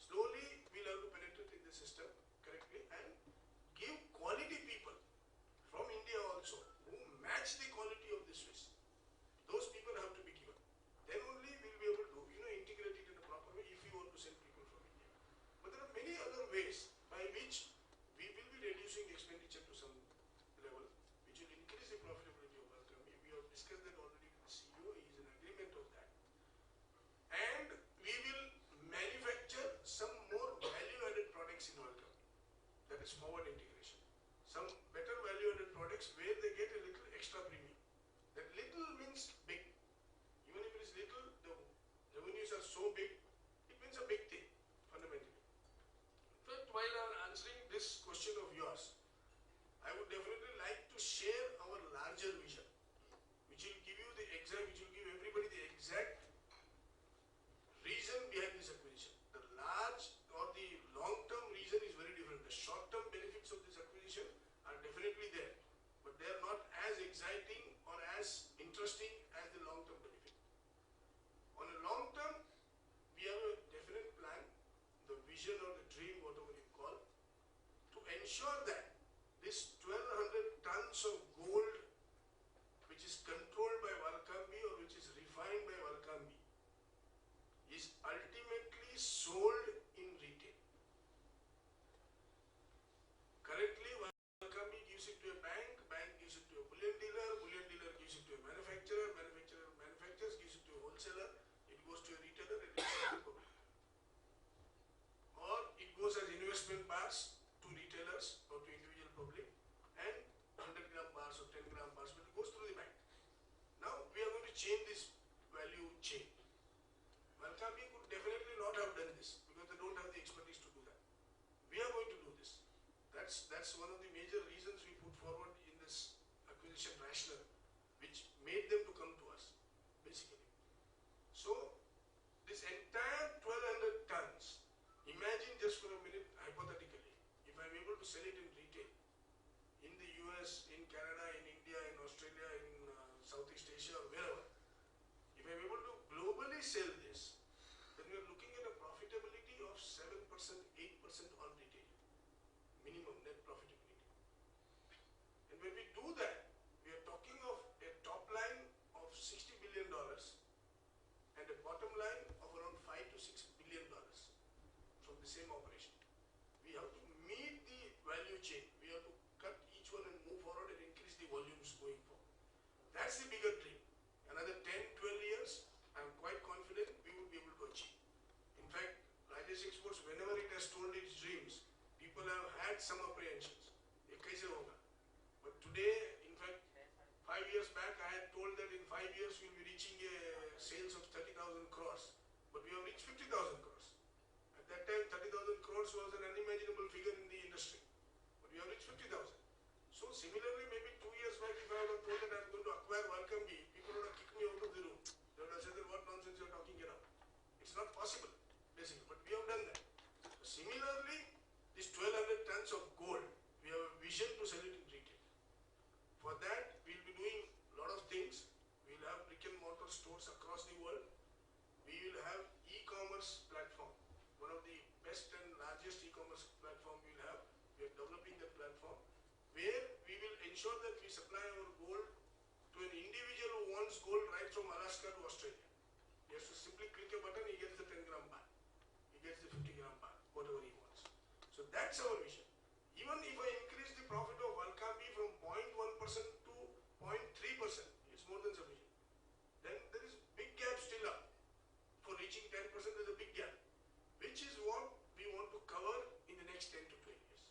Slowly, we'll have to penetrate in the system correctly and give quality people from India also who match the quality of the Swiss. Those people have to be given. Then only we'll be able to, integrate it in a proper way if we want to send people from India. But there are many other ways by which we will be reducing expenditure to some level, which will increase the profitability of Welcome. We have discussed that vision or the dream, whatever you call, to ensure that this 1200 tons of gold which is controlled by Walkambi or which is refined by Walkambi is ultimately sold in retail. Currently, Walkambi gives it to a bank, bank gives it to a bullion dealer gives it to a manufacturer, manufacturers gives it to a wholesaler, it goes to a retailer, and it goes to the public. Or it goes as investment bars to retailers or to individual public, and 100-gram bars or 10-gram bars, but it goes through the bank. Now we are going to change this value chain. Walkambi could definitely not have done this because they don't have the expertise to do that. We are going to do this. That's one of the major reasons we put forward in this acquisition rationale, which made them to come to us, basically. So this entire 1200 tons, imagine just for a minute, hypothetically, if I'm able to sell it in retail, in the US, in Canada, in India, in Australia, in Southeast Asia, or wherever, if I'm able to globally sell this, then we are looking at a profitability of 7%, 8% on retail, minimum net profitability. And when we do that, we are talking of a top line of $60 billion and a bottom line of around $5 to $6 billion from the same operation. We have to meet the value chain. We have to cut each one and move forward and increase the volumes going forward. That's the bigger dream. Another 10, 12 years, I'm quite confident we will be able to achieve. In fact, Rajesh Exports, whenever it has told its dreams, people have had some apprehensions. Ye kaise hoga? But today, in fact, 5 years back, I had told that in 5 years we will be reaching a sales of 30,000 crores. But we have reached 50,000 crores. At that time, 30,000 crores was an unimaginable figure in the industry. But we have reached 50,000. So similarly, maybe 2 years back, if I would have told that I am going to acquire Walkambi, people would have kicked me out of the room. They would have said that what nonsense you are talking about. It's not possible, basically. But we have done that. Similarly, this 1200 tons of gold, we have a vision to sell it in retail. For that, we will be doing a lot of things. We will have brick and mortar stores across the world. We will have e-commerce platform, one of the best and largest e-commerce platform we will have. We are developing that platform where we will ensure that we supply our gold to an individual who wants gold right from Alaska to Australia. He has to simply click a button, he gets the 10-gram bar. He gets the 50-gram bar, whatever he wants. So that's our vision. Even if I increase the profit of Walkambi from 0.1% to 0.3%, it's more than sufficient. Then there is big gap still up. For reaching 10%, there's a big gap, which is what we want to cover in the next 10 to 12 years.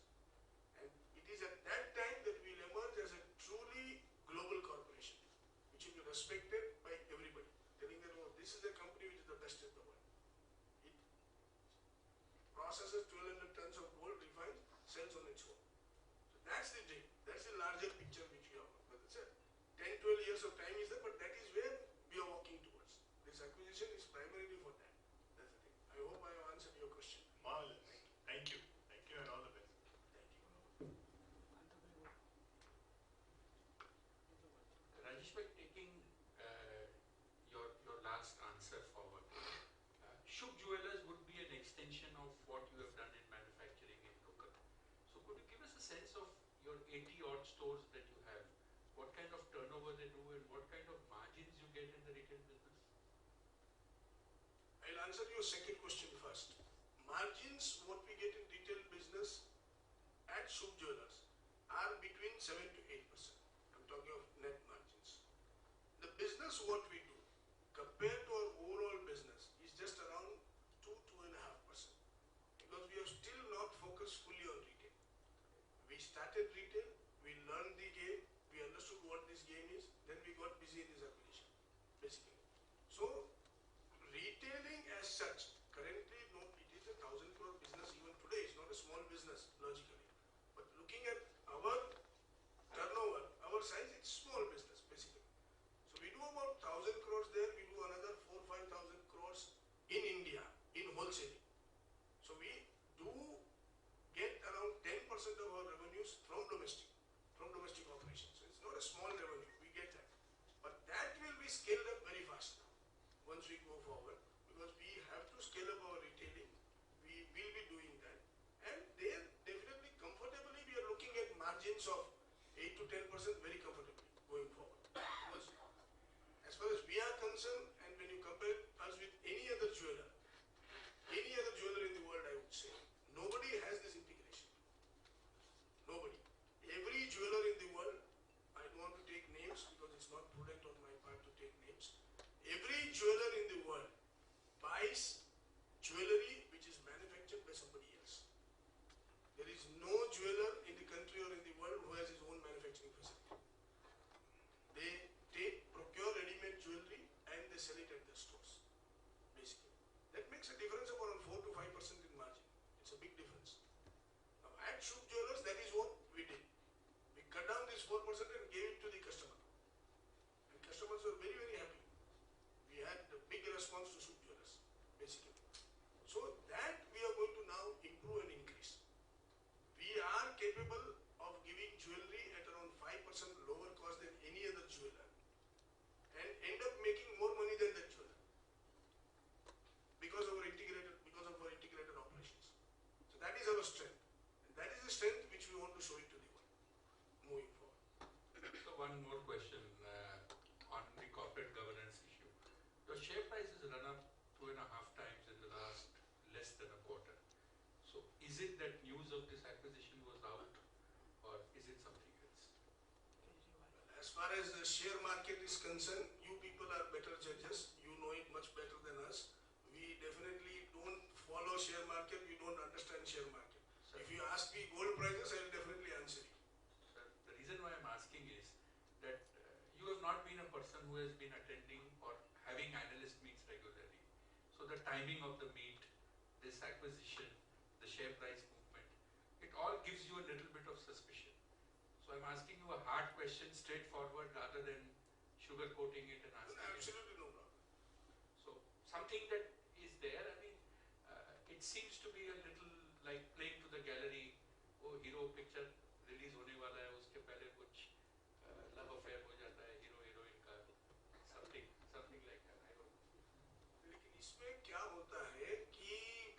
And it is at that time that we will emerge as a truly global corporation, which will be respected by everybody, telling them, oh, this is a company which is the best in the world. It processes 1200 tons of gold, refines, sells on its own. So that's the dream. That's the larger picture which we have. But it's a 10, 12 years of time is there, but that is where we are walking towards. This acquisition is primarily for that. That's the thing. I hope I have answered your question. Marvelous. Thank you. Thank you and all the best. Thank you. Rajesh, by taking your last answer forward, Shubh Jewelers would be an extension of what you have done in manufacturing in local. So could you give us a sense of your 80 odd stores that you have? What kind of turnover they do and what kind of margins you get in the retail business? I'll answer your second question first. Margins, what we get in retail business at Shubh Jewelers are between 7 to 8%. I'm talking of net margins. The business what we do compared to our overall business is just around 2-2.5%, because we have still not focused fully on retail. We started retail, we learned the game, we understood what this game is, then we got busy in this acquisition, basically. So retailing as such, currently, no, it is a 1,000 crore business even today. It's not a small business, logically. But looking at our turnover, our size, it's small business, basically. So we do about 1,000 crores there, we do another 4-5,000 crores in India, in wholesaling. So we do get around 10% of our revenues from domestic operations. So it's not a small revenue, we get that. But that will be scaled up very fast now, once we go forward, because we have to scale up our retailing. We will be doing jeweler in the world buys jewelry which is manufactured by somebody else. There is no jeweler in the country or in the world who has his own manufacturing facility. They procure ready-made jewelry and they sell it at their stores, basically. That makes a difference of around 4 to 5% in margin. It's a big difference. Now at Shub Jewelers, that is what we did. We cut down this 4% and gave it to the customer. And customers were very, very happy. We had a big response to Shub Jewelers, basically. So that we are going to now improve and increase. We are capable of giving jewelry at around 5% lower cost than any other jeweler and end up making more money than that jeweler because of our integrated operations. So that is our strength. And that is the strength which we want to show it to the world moving forward. So one more question on the corporate governance issue. Your share price has run up 2.5 times in the last less than a quarter. So is it that news of this acquisition was out, or is it something else? As far as the share market is concerned, you people are better judges. You know it much better than us. We definitely don't follow share market. We don't understand share market. Sir, If you ask me gold prices, I will definitely answer you. sir, the reason why I'm asking is that you have not been a person who has been attending or having analyst meets regularly. So the timing of the meet, this acquisition, the share price movement, it all gives you a little bit of suspicion. So I'm asking you a hard question straightforward rather than sugarcoating it and asking it. Absolutely no problem. So something that is there, I mean, it seems to be a little like playing to the gallery. Oh, hero picture release होने वाला है, उसके पहले कुछ love affair हो जाता है hero heroine का, something like that. I don't know. लेकिन इसमें क्या होता है कि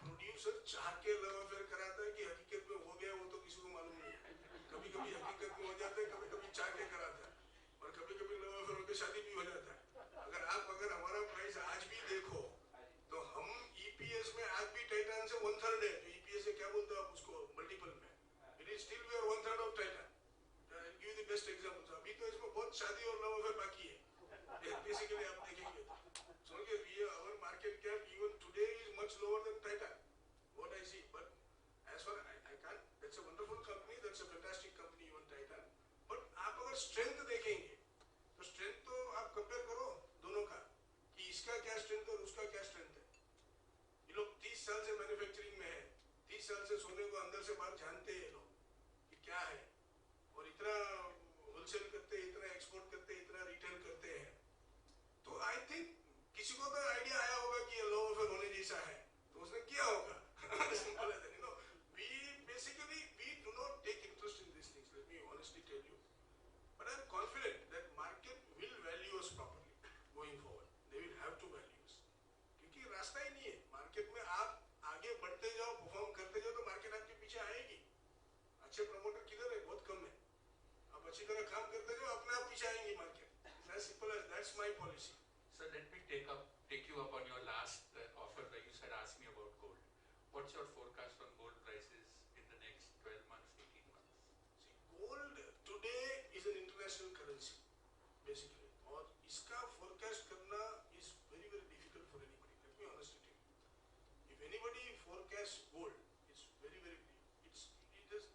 प्रोड्यूसर चाह के लव अफेयर कराता है कि हकीकत में हो गया, वो तो किसी को मालूम नहीं है. कभी कभी हकीकत में हो जाता है, कभी कभी चाह के कराता है, और कभी कभी लव अफेयर होकर शादी भी हो जाता है. अगर हमारा प्राइस आज भी देखो तो हम ईपीएस में आज भी टाइटन से 1/3 है. जो ईपीएस से क्या बोलते हो आप उसको मल्टीपल में, it is still we are 1/3 of Titan. Give the best examples. अभी तो इसमें बहुत शादी और लव अफेयर बाकी है बेसिकली आप देखेंगे तो. So our market cap even today is much lower than Titan, what I see. But as far I can't, that's a wonderful company, that's a fantastic company even Titan. But आप अगर strength देखेंगे तो strength तो आप compare करो दोनों का कि इसका क्या strength और उसका क्या strength है. ये लोग 30 साल से मैन्युफैक्चरिंग में है, 30 साल से सोने को अंदर से बाहर जानते हैं लोग कि क्या है, और इतना होलसेल करते हैं, इतना एक्सपोर्ट करते हैं, इतना रिटेल करते हैं. तो आई थिंक किसी को तो आइडिया आया होगा कि ये लो अफेयर होने जैसा है, तो उसने किया होगा. Simple as that. You know, we do not take interest in these things. Let me honestly tell you. But I'm confident that market will value us properly going forward. They will have to value us. क्योंकि रास्ता ही नहीं है. Market में आप आगे बढ़ते जाओ, perform करते जाओ, तो मार्केट आपके पीछे आएगी. अच्छे प्रमोटर किधर है? बहुत कम है. आप अच्छी तरह काम करते जाओ, अपने आप पीछे आएंगी market. As simple as that's my policy. Sir, let me take you up on your last offer where you said ask me about gold. What's your forecast on gold prices in the next 12 months, 18 months? See, gold today is an international currency, basically. और इसका forecast करना is very, very difficult for anybody. Let me honestly tell you. If anybody forecasts gold, it's very, very,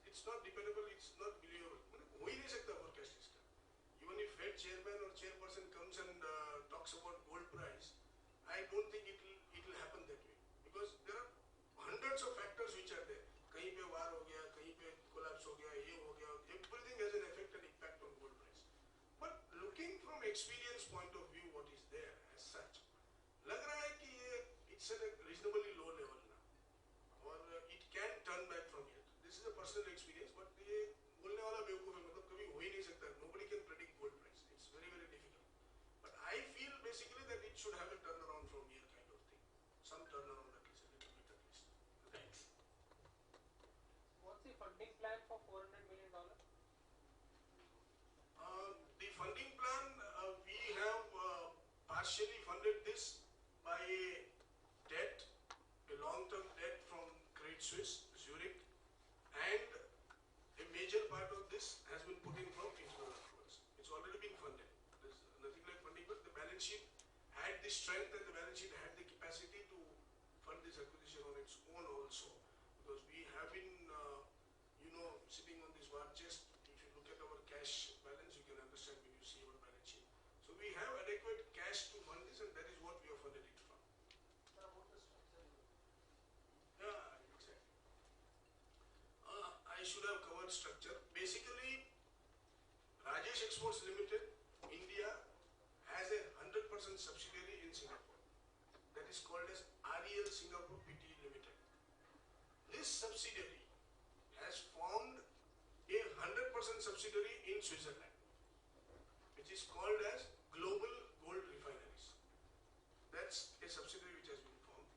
it's not dependable, it's not believable. हो ही नहीं सकता forecast इसका. Even if Fed chairman or chairperson comes and talks about gold price, I don't think it will happen that way, because there are hundreds of factors which are there. कहीं पे war हो गया, कहीं पे collapse हो गया, ये हो गया. Everything has an effect and impact on gold price. But looking from experience point of view, what is there as such, लग रहा है कि ये it's at a reasonably low level now, और it can turn back from here. This is a personal experience, but ये बोलने वाला बेवकूफ है. मतलब कभी हो ही नहीं सकता. Nobody can predict gold price. It's very, very difficult. But I feel basically that it should have a turnaround from here kind of thing. Some turnaround at least, a little bit at least. Thanks. What's the funding plan for $400 million? The funding plan, we have partially funded this by debt, a long-term debt from Credit Suisse, Zurich, and a major part of this has been put in from internal accruals. It's already been funded. There's nothing like funding, but the balance sheet had the strength and the balance sheet had the capacity to fund this acquisition on its own also, because we have been, sitting on this war chest. If you look at our cash balance, you can understand when you see our balance sheet. So we have adequate cash to fund this, and that is what we have funded it from. Sir, about the structure. Yeah, exactly. I should have covered structure. Basically, Rajesh Exports Limited, India, has a 100% subsidiary in Singapore. That is called as REL Singapore Pte Limited. This subsidiary has formed a 100% subsidiary in Switzerland, which is called as Global Gold Refineries. That's a subsidiary which has been formed.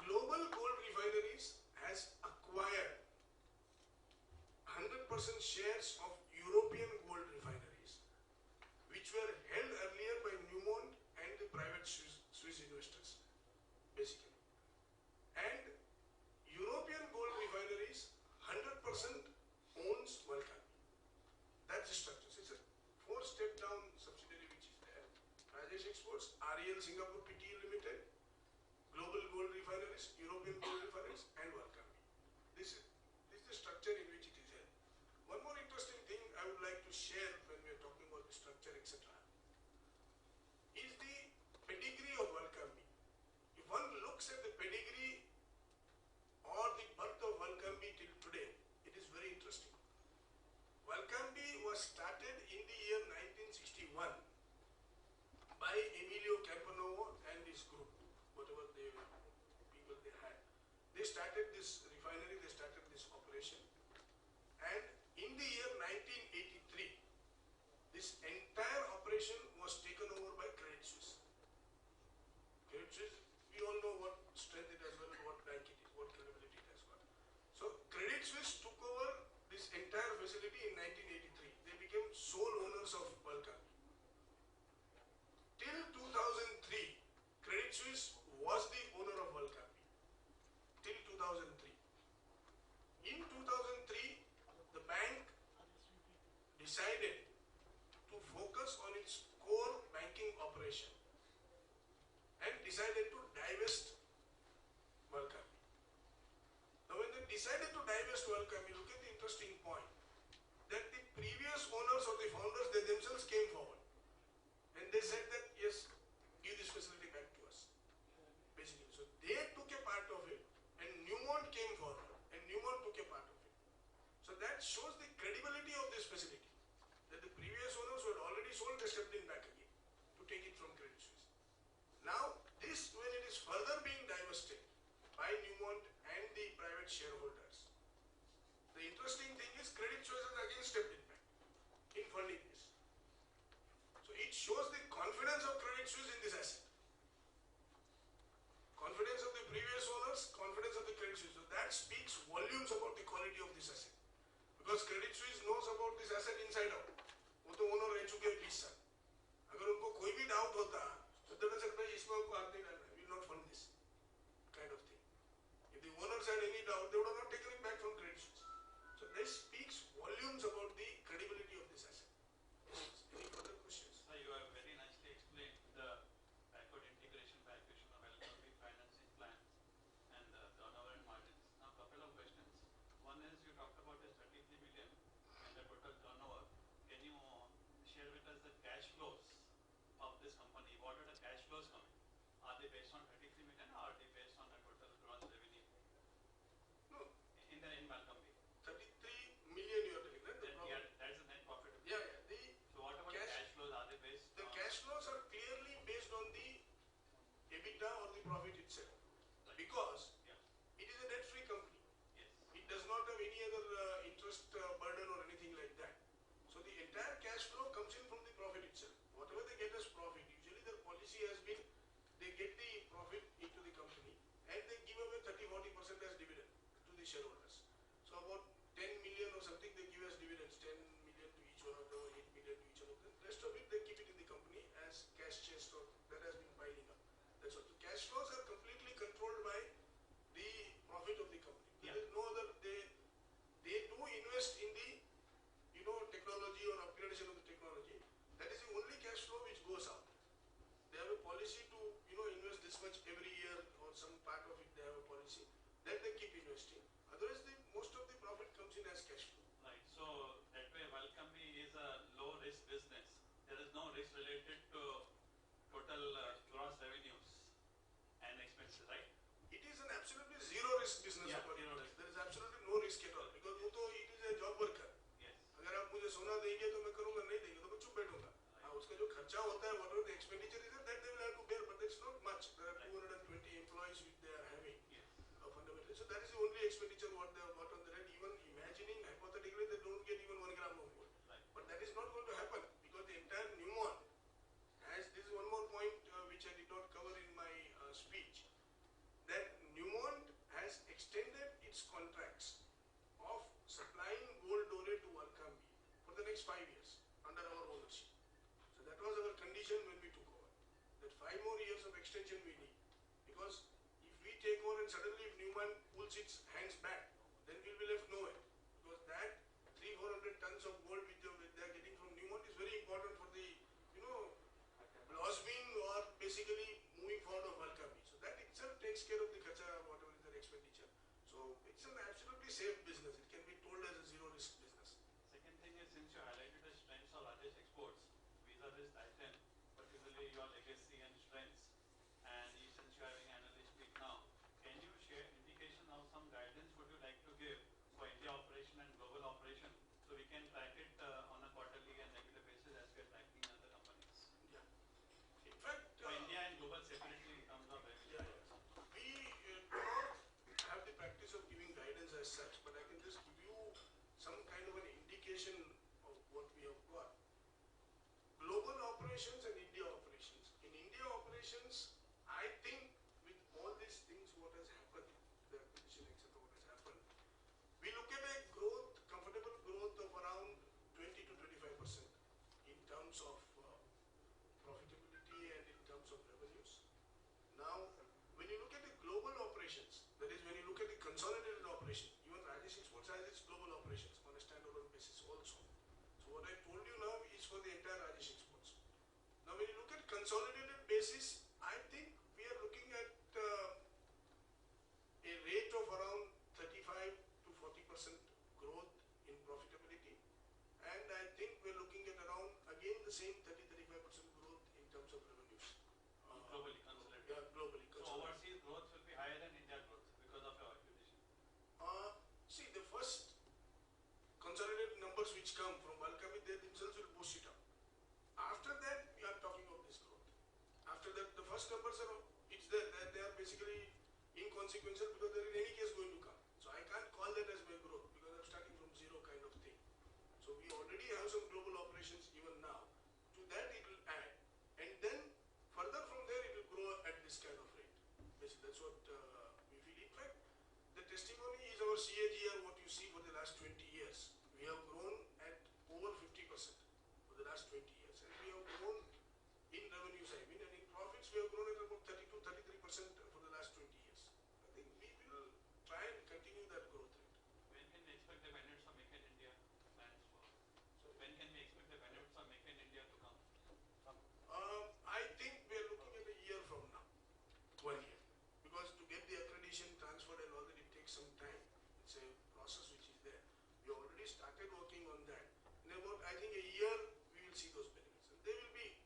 Global Gold Refineries has acquired 100% shares of European gold refineries, which were held earlier by Newmont and the private Swiss investors, basically. And European gold refineries 100% owns Valcami. That's the structure. So it's a 4-step down subsidiary which is there. Rajesh Exports, REL Singapore Pte Limited, Global Gold Refineries, European Gold Refineries, and Valcami. This is the structure in which it is held. One more interesting thing I would like to share when we are talking about the structure, etc., is the pedigree of Valcami. If one looks at the pedigree or the birth of Valcami till today, it is very interesting. Valcami was started in the year 1961 by Emilio Campanovo and his group, whatever people they had. They started this refinery, they started this operation, and in the year 1983, this entire operation was taken over by Credit Suisse. Credit Suisse, we all know what strength it has got, what bank it is, what credibility it has got. So Credit Suisse took over this entire facility in 1983. They became sole owners of Valcami. Till 2003, Credit Suisse was the owner of Valcami. Till 2003. In 2003, the bank decided to focus on its core banking operation and decided to divest Valcami. Now when they decided to divest Valcami, look at the interesting point, that the previous owners or the founders, they themselves came forward and they said that, yes, give this facility back to us, basically. So they took a part of it and Newmont came forward and Newmont took a part of it. So that shows the credibility of this facility, that the previous owners who had already sold, they stepped in back again to take it from Credit Suisse. Now this, when it is further being divested by Newmont and the private shareholders, the interesting thing is Credit Suisse has again stepped in back in funding this. So it shows the confidence of Credit Suisse in this asset. Confidence of the previous owners, confidence of the Credit Suisse. So that speaks volumes about the quality of this asset. Because Credit Suisse knows about this asset inside out. वो तो owner रह चुके हैं 20 साल. अगर उनको कोई भी डाउट होता तो they will say भाई इसमें हमको हाथ नहीं डालना, we will not fund this kind of thing. If the owners had any doubt, they would have not taken it back from Credit Suisse. So this speaks volumes about the credibility of this asset. Yes, any further questions? Sir, you have very nicely explained the backward integration by acquisition of Valcami financing plan and the turnover and margins. Now, a couple of questions. One is you talked about this 33 million and the total turnover. Can you share with us the cash flows of this company? What are the cash flows coming? Are they based on 33 million or are they based on the total gross revenue No, in Valcami? 33 million you are telling, right? The Yeah, profit. that's the net profit. Yeah. So what about the cash flows? Are they based The on cash flows are clearly based on the EBITDA or the profit itself, because Yeah. it is a debt-free company. Yes. It does not have any other interest burden or anything like that. So the entire cash flow comes in from the profit itself. Whatever they get as profit, usually their policy has been they get the profit into the company and they give away 30-40% as dividend to the shareholders. So about 10 million or something they give as dividends, 10 million to each one of them or 8 million to each one of them. Rest of it they keep it in the company as cash chest or that has been piling up. That's all. The cash flows are completely controlled by the profit of the company. Yeah. There is no other, they do invest in the much every year or some part of it they have a policy, then they keep investing. Otherwise, most of the profit comes in as cash flow. Right. So that way, welcome me is a low risk business. There is no risk related to total gross revenues and expenses, right? It is an absolutely zero risk business. Yeah, zero risk. There is absolutely no risk at all because वो तो it is a job worker. Yes. अगर आप मुझे सोना देंगे तो मैं करूँगा, नहीं देंगे तो मैं चुप बैठूंगा. हाँ, उसका जो खर्चा होता है, whatever the expenditure is, that they will have to bear, but it's not much. There are 220 employees which they are having. Yes. Fundamentally, so that is the only expenditure what they have got on the rent. Even imagining hypothetically they don't get even 1 gram of gold, Right. but that is not going to happen because the entire Newmont has. This is one more point which I did not cover in my speech. That Newmont has extended its contracts of supplying gold ore to Walkambi for the next 5 years under our ownership. So that was our condition when we took over. That 5 more years of extension we need, because if we take over and suddenly if Newmont pulls its hands back, then we will be left nowhere. Because that 300-400 tons of gold which they are getting from Newmont is very important for the blossoming or basically moving forward of Walkambi. So that itself takes care of the khacha, whatever is their expenditure. So it's an absolutely safe business. It can be told as a zero risk business. Second thing is, since you highlighted the strengths of Rajesh Exports, vis-a-vis Titan, particularly your legacy and strengths, and since you are having AnalystMeet now, can you share indication of some guidance would you like to give for India operation and global operation, so we can track it on a quarterly and regular basis as we are tracking other companies? Yeah. In fact, For India and global separately in terms of revenue. yeah. We do not have the practice of giving guidance as such, but I can just give you some kind of an indication of what we have got. Global operations and India operations. In India operations, I think with all these things what has happened, the acquisition etc. what has happened, we look at a growth, comfortable growth of around 20 to 25% in terms of profitability and in terms of revenues. Now, when you look at the global operations, that is when you look at the consolidated operation, even Rajesh Exports has its global operations on a standalone basis also. So what I told you now is for the entire Rajesh Exports. Now when you look at consolidated basis, I think we are looking at a rate of around 35 to 40% growth in profitability, and I think we're looking at around again the same 30-35% growth in terms of revenues. Globally consolidated. Yeah, globally So consolidated. overseas growth will be higher than India growth because of your acquisition. See, the first consolidated numbers which come from Walkambi, they themselves will boost it up. After that, we are talking of this growth. After that, the first numbers are, it's there, they are basically inconsequential because they're in any case going to come. So I can't call that as my growth because I'm starting from zero kind of thing. So we already have some global operations even now. To that it will add. And then further from there it will grow at this kind of rate. Basically that's what we feel. In fact, the testimony is our CAGR, what you see for the last 20 years. We have grown at over 50% for the last 20 years. And we have grown in revenues, I mean, and in profits we have grown at about 32-33% for the last 20 years. I think we will try and continue that growth rate. When can we expect the benefits of Make in India plans for? So when can we expect the benefits of Make in India to come? I think we are looking at a year from now, 1 year, because to get the accreditation transferred and all that, it takes some time. It's a process which is there. We already started working on that. In about, I think, a year, we will see those benefits. And they will be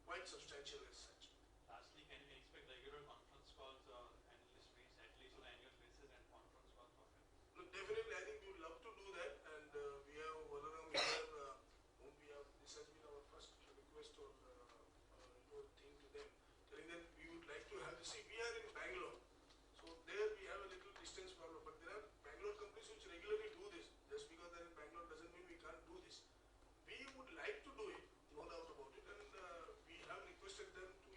quite substantial as such. Lastly, can we expect regular conference calls or analyst meets at least on an annual basis and conference calls often? No, definitely, I think we would love to do that. And we have Volaram here, whom we have, this has been our first request or thing to them, telling them we would like to have this. See, we are in Bangalore. So there we have a little distance problem, but there are Bangalore companies which regularly do this. Just because they're in Bangalore doesn't mean we can't do this. We would like to do it, no doubt about it, and we have requested them to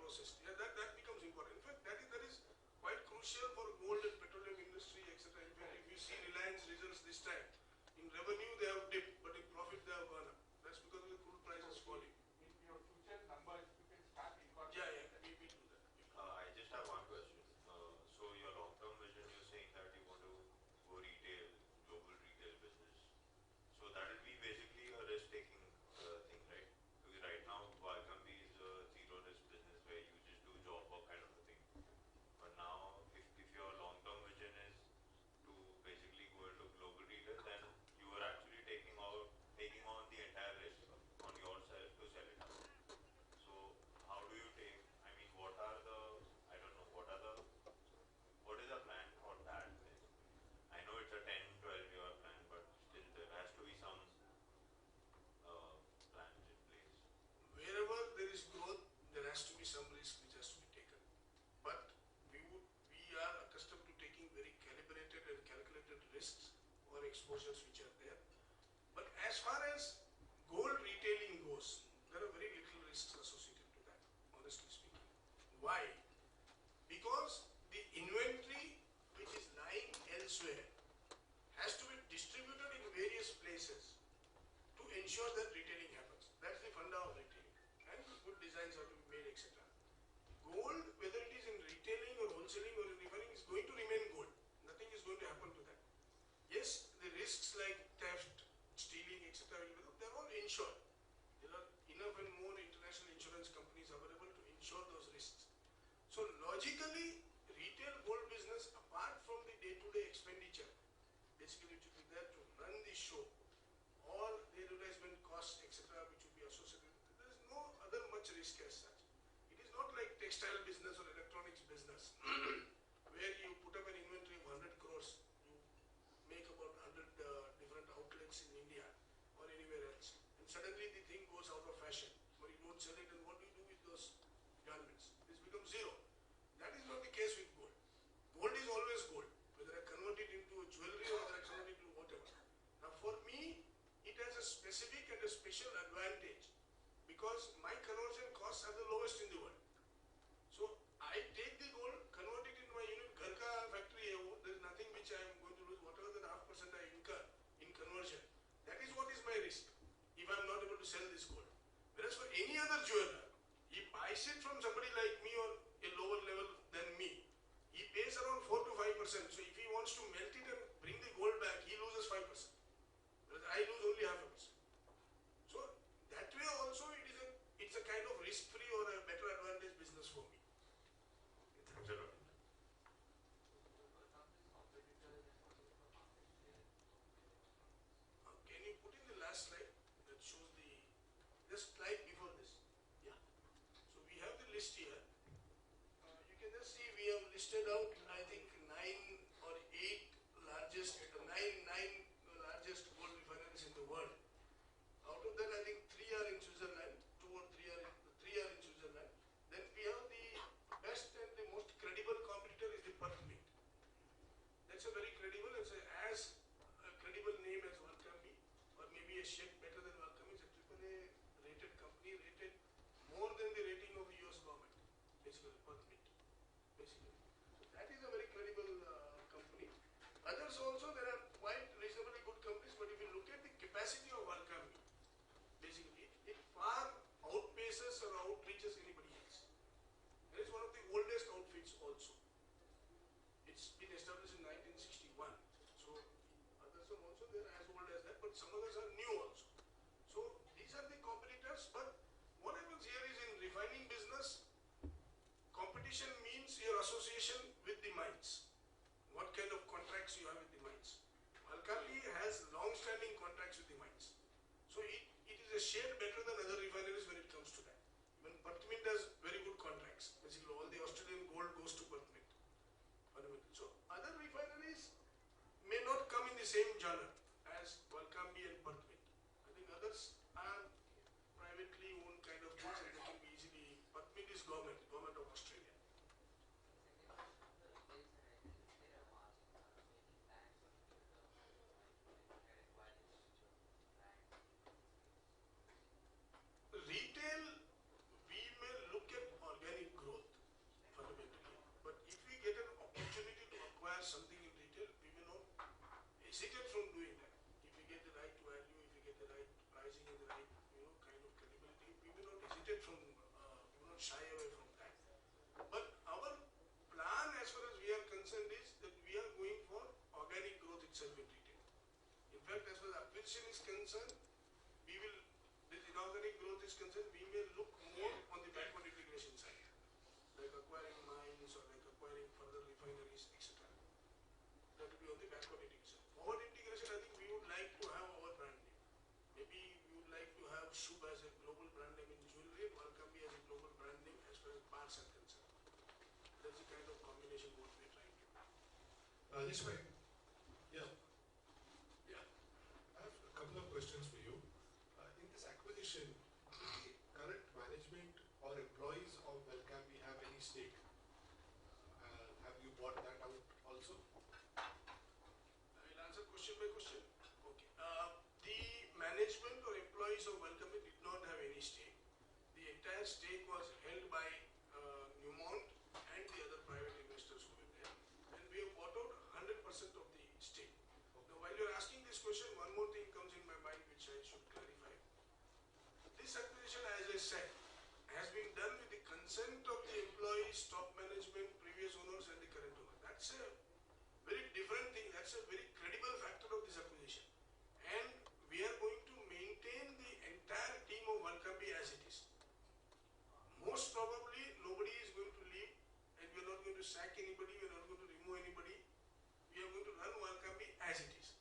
processed. Yeah, that becomes important. In fact, that is quite crucial for gold and petroleum industry, etc. In fact, if you see Reliance results this time, in revenue they have dipped, but in profit they have gone up. That's because of the crude prices falling. In your future numbers, you can start Yeah, incorporating. we do that. I just have one question. So your long-term vision, you're saying that you want to go retail, global retail business. So that will be basically a risk-taking thing, right? Because right now, Valcambi is a zero-risk business where you just do job work kind of a thing. But now, if your long-term vision is to basically go into global retail, then you are actually taking on the entire risk on yourself to sell it out. So how do you take? I mean, what are the? I don't know. What is the plan for that? Basically, I know it's a 10, 12-year plan, but still there has to be some plans in place. Wherever there is growth, there has to be some risk which has to be taken. But we are accustomed to taking very calibrated and calculated risks or exposures which are there. But as far as gold retailing goes, there are very little risks associated to that, honestly speaking. Why? Because the inventory which is lying elsewhere has to be distributed in various places to ensure that retailing happens. That's the funda of retailing. And good designs have to be made, etc. Gold, whether it is in retailing or wholesaling or in refining, is going to remain gold. Nothing is going to happen to that. Yes, the risks like theft, stealing, etc., they're all insured. There are enough and more international insurance companies available to insure those risks. So logically, retail gold business, apart from the day-to-day expenditure, basically which will be there to run the show, or the advertisement costs, etc., which will be associated with it, there is no other much risk as such. It is not like textile business or electronics business, where you put up an inventory of 100 crores, you make about 100 different outlets in India or anywhere else, and suddenly the thing goes out of fashion, or you don't sell it, and what do you do with those garments? This becomes zero. That is not the case with gold. Gold is always gold, whether I convert it into jewelry or whether I convert it into whatever. Now for me, it has a specific and a special advantage because my conversion costs are the lowest in the world. So I take the gold, convert it into my unit, घर का factory है वो, there is nothing which I am going to lose, whatever the 0.5% I incur in conversion. That is what is my risk if I am not able to sell this gold. Whereas for any other jeweler, he buys it from somebody like me or a lower level than me. He pays around 4 to 5%. So if he wants to melt it and bring the gold back, he loses 5%. Whereas I lose only 0.5%. So that way also it's a kind of risk-free or a better advantage business for me. Thanks a lot. Can you put in the last slide that shows the just slide before this? Yeah. So we have the list here. You can just see we have listed out, I think, 9 or 8 largest, nine largest gold refineries in the world. Out of that, I think 3 are in Switzerland, 2 or 3 are in Switzerland. Then we have the best and the most credible competitor is the Perth Mint. That's a very credible, it's as a credible name as Valcambi, or maybe a shade better than Valcambi. It's a AAA rated company, rated more than the rating of the US government, basically, Perth Mint, basically. So that is a very credible company. Others also, there are quite reasonably good companies, but if you look at the capacity of Valcambi, basically, it far outpaces or outreaches anybody else. It is one of the oldest outfits also. It's been established in 1961. So others are also there as old as that, but some others are new also. So these are the competitors, but what happens here is in refining business, competition means your association with the mines. What kind of contracts you have with the mines. Valcambi has long-standing contracts with the mines. So it is a shade better than other refineries when it comes to that. Even Perth Mint has very good contracts. Basically all the Australian gold goes to Perth Mint. So other refineries may not come in the same genre as Valcambi and Perth Mint. I think others are privately owned kind of things and they can be easily. Perth Mint is government of Australia. hesitate from doing that. If we get the right value, if we get the right pricing and the right, kind of credibility, we will not hesitate from, we will not shy away from that. But our plan as far as we are concerned is that we are going for organic growth itself in retail. In fact, as far as acquisition is concerned, we will, this inorganic growth is concerned, we may look more on the backward integration side, like acquiring mines or like acquiring further refineries, etc. That will be on the backward integration. Forward integration, I think we would like to have our brand name. Maybe we would like to have Shubh as a global brand name in jewelry, Welcome as a global brand name as far as parts are concerned. That's the kind of combination what we are trying to do. Rajesh bhai, yeah. Yeah. I have a couple of questions for you. In this acquisition, do the current management or employees of Welcome have any stake? Have you bought that out also? I will answer question by question. Okay. The management or employees of Welcome did not have any stake. The entire stake was held by Newmont and the other private investors who were there, and we have bought out 100% of the stake. Now, while you are asking this question, one more thing comes in my mind which I should clarify. This acquisition, as I said, has been done with the consent of the employees, top management, previous owners, and the current owner. That's a very different thing. That's a very credible factor of this acquisition. And we are going to maintain the entire team of Welcome as it is. Most probably, nobody is going to leave, and we are not going to sack anybody, we are not going to remove anybody. We are going to run Welcome as it is.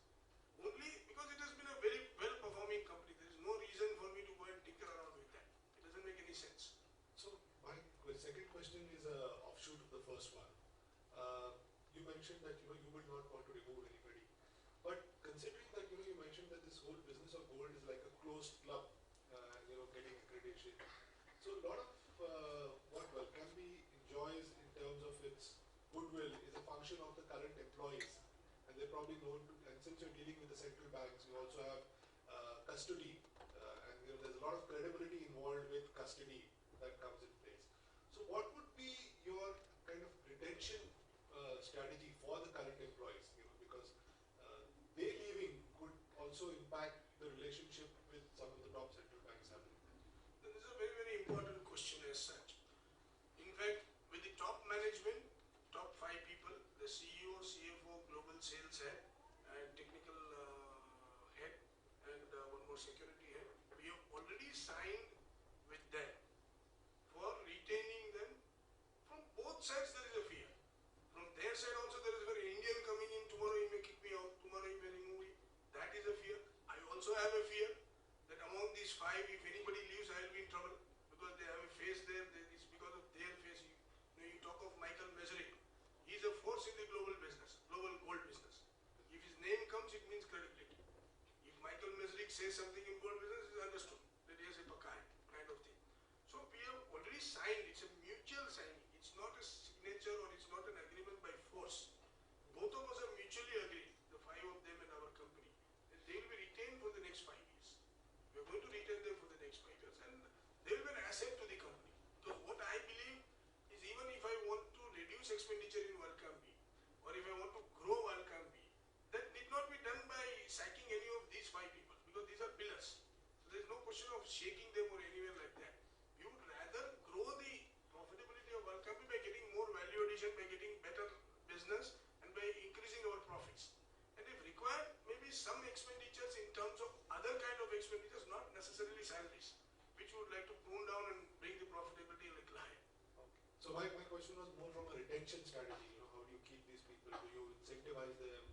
Only because it has been a very well-performing company. There is no reason for me to go and tinker around with that. It doesn't make any sense. So my second question is a offshoot of the first one. You mentioned that you would not want to remove anybody, but considering that you mentioned that this whole business of gold is like a closed club, getting accreditation. So a lot of what Welcome enjoys in terms of its goodwill is a function of the current employees, and they're probably known to. And since you're dealing with the central banks, you also have custody, and there's a lot of credibility involved with custody that comes in place. So what would be your kind of retention strategy for the current employees? Because they leaving could also impact the relationship with some of the top central banks having. This is a very, very important question as such. In fact, with the top management, top 5 people, the CEO, CFO, global sales head, and technical head, and one more security head, we have already signed with them for retaining them. From both sides there is a fear. From their side also there is a very Indian coming in, tomorrow he may kick me out, tomorrow he may remove me. That is a fear. I also have a fear that among these 5, if anybody leaves, I will be in trouble, because they have a face there. It's because of their face. You talk of Michael Mesrick. He is a force in the global business, global gold business. If his name comes, it means credibility. If Michael Mesrick says something in gold business, it is understood that he has a pakai kind of thing. So we have already signed. It's a mutual signing. It's not a signature or it's not an agreement by force. Both of us have mutually agreed, the 5 of them and our company, that they will be retained for the next 5 years. We are going to retain them for the next 5 years, and they will be an asset to the company. Because what I believe is, even if I want to reduce expenditure in Welcome, or if I want to grow Welcome, that need not be done by sacking any of these 5 people, because these are pillars. So there is no question of shaking them or anywhere like that. We would rather grow the profitability of Welcome by getting more value addition, by getting better business, and by increasing our profits. And if required, maybe some expenditures in terms of other kind of expenditures, not necessarily salaries, which we would like to prune down and bring the profitability a little higher. Okay. So my question was more from a retention strategy. How do you keep these people? Do you incentivize them?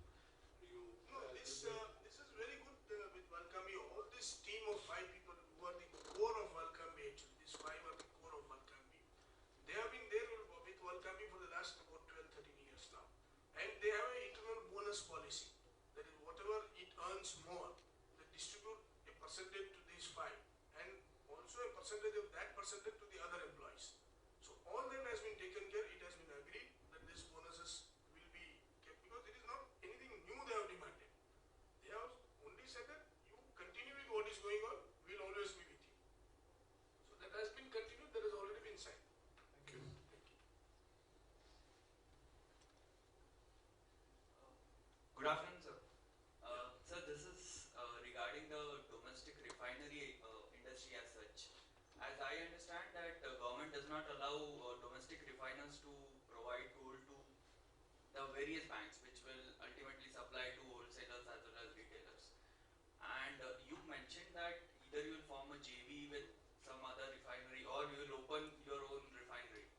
Do you? No, this is very good with Welcome. All this team of 5 people who are the core of Welcome, actually, these 5 are the core of Welcome. They have been there with Welcome for the last about 12-13 years now. And they have an internal bonus policy. That is, whatever it earns more, they distribute a percentage to these 5, and also a percentage of that percentage to the other employees. So all that has been taken care. It has been agreed that these bonuses will be kept, because it is not anything new they have demanded. They have only said that you continue with what is going on, we will always be with you. So that has been continued, that has already been signed. Thank you. Good afternoon, sir. not allow domestic refiners to provide gold to the various banks, which will ultimately supply to wholesalers as well as retailers. And you mentioned that either you will form a JV with some other refinery or you will open your own refinery.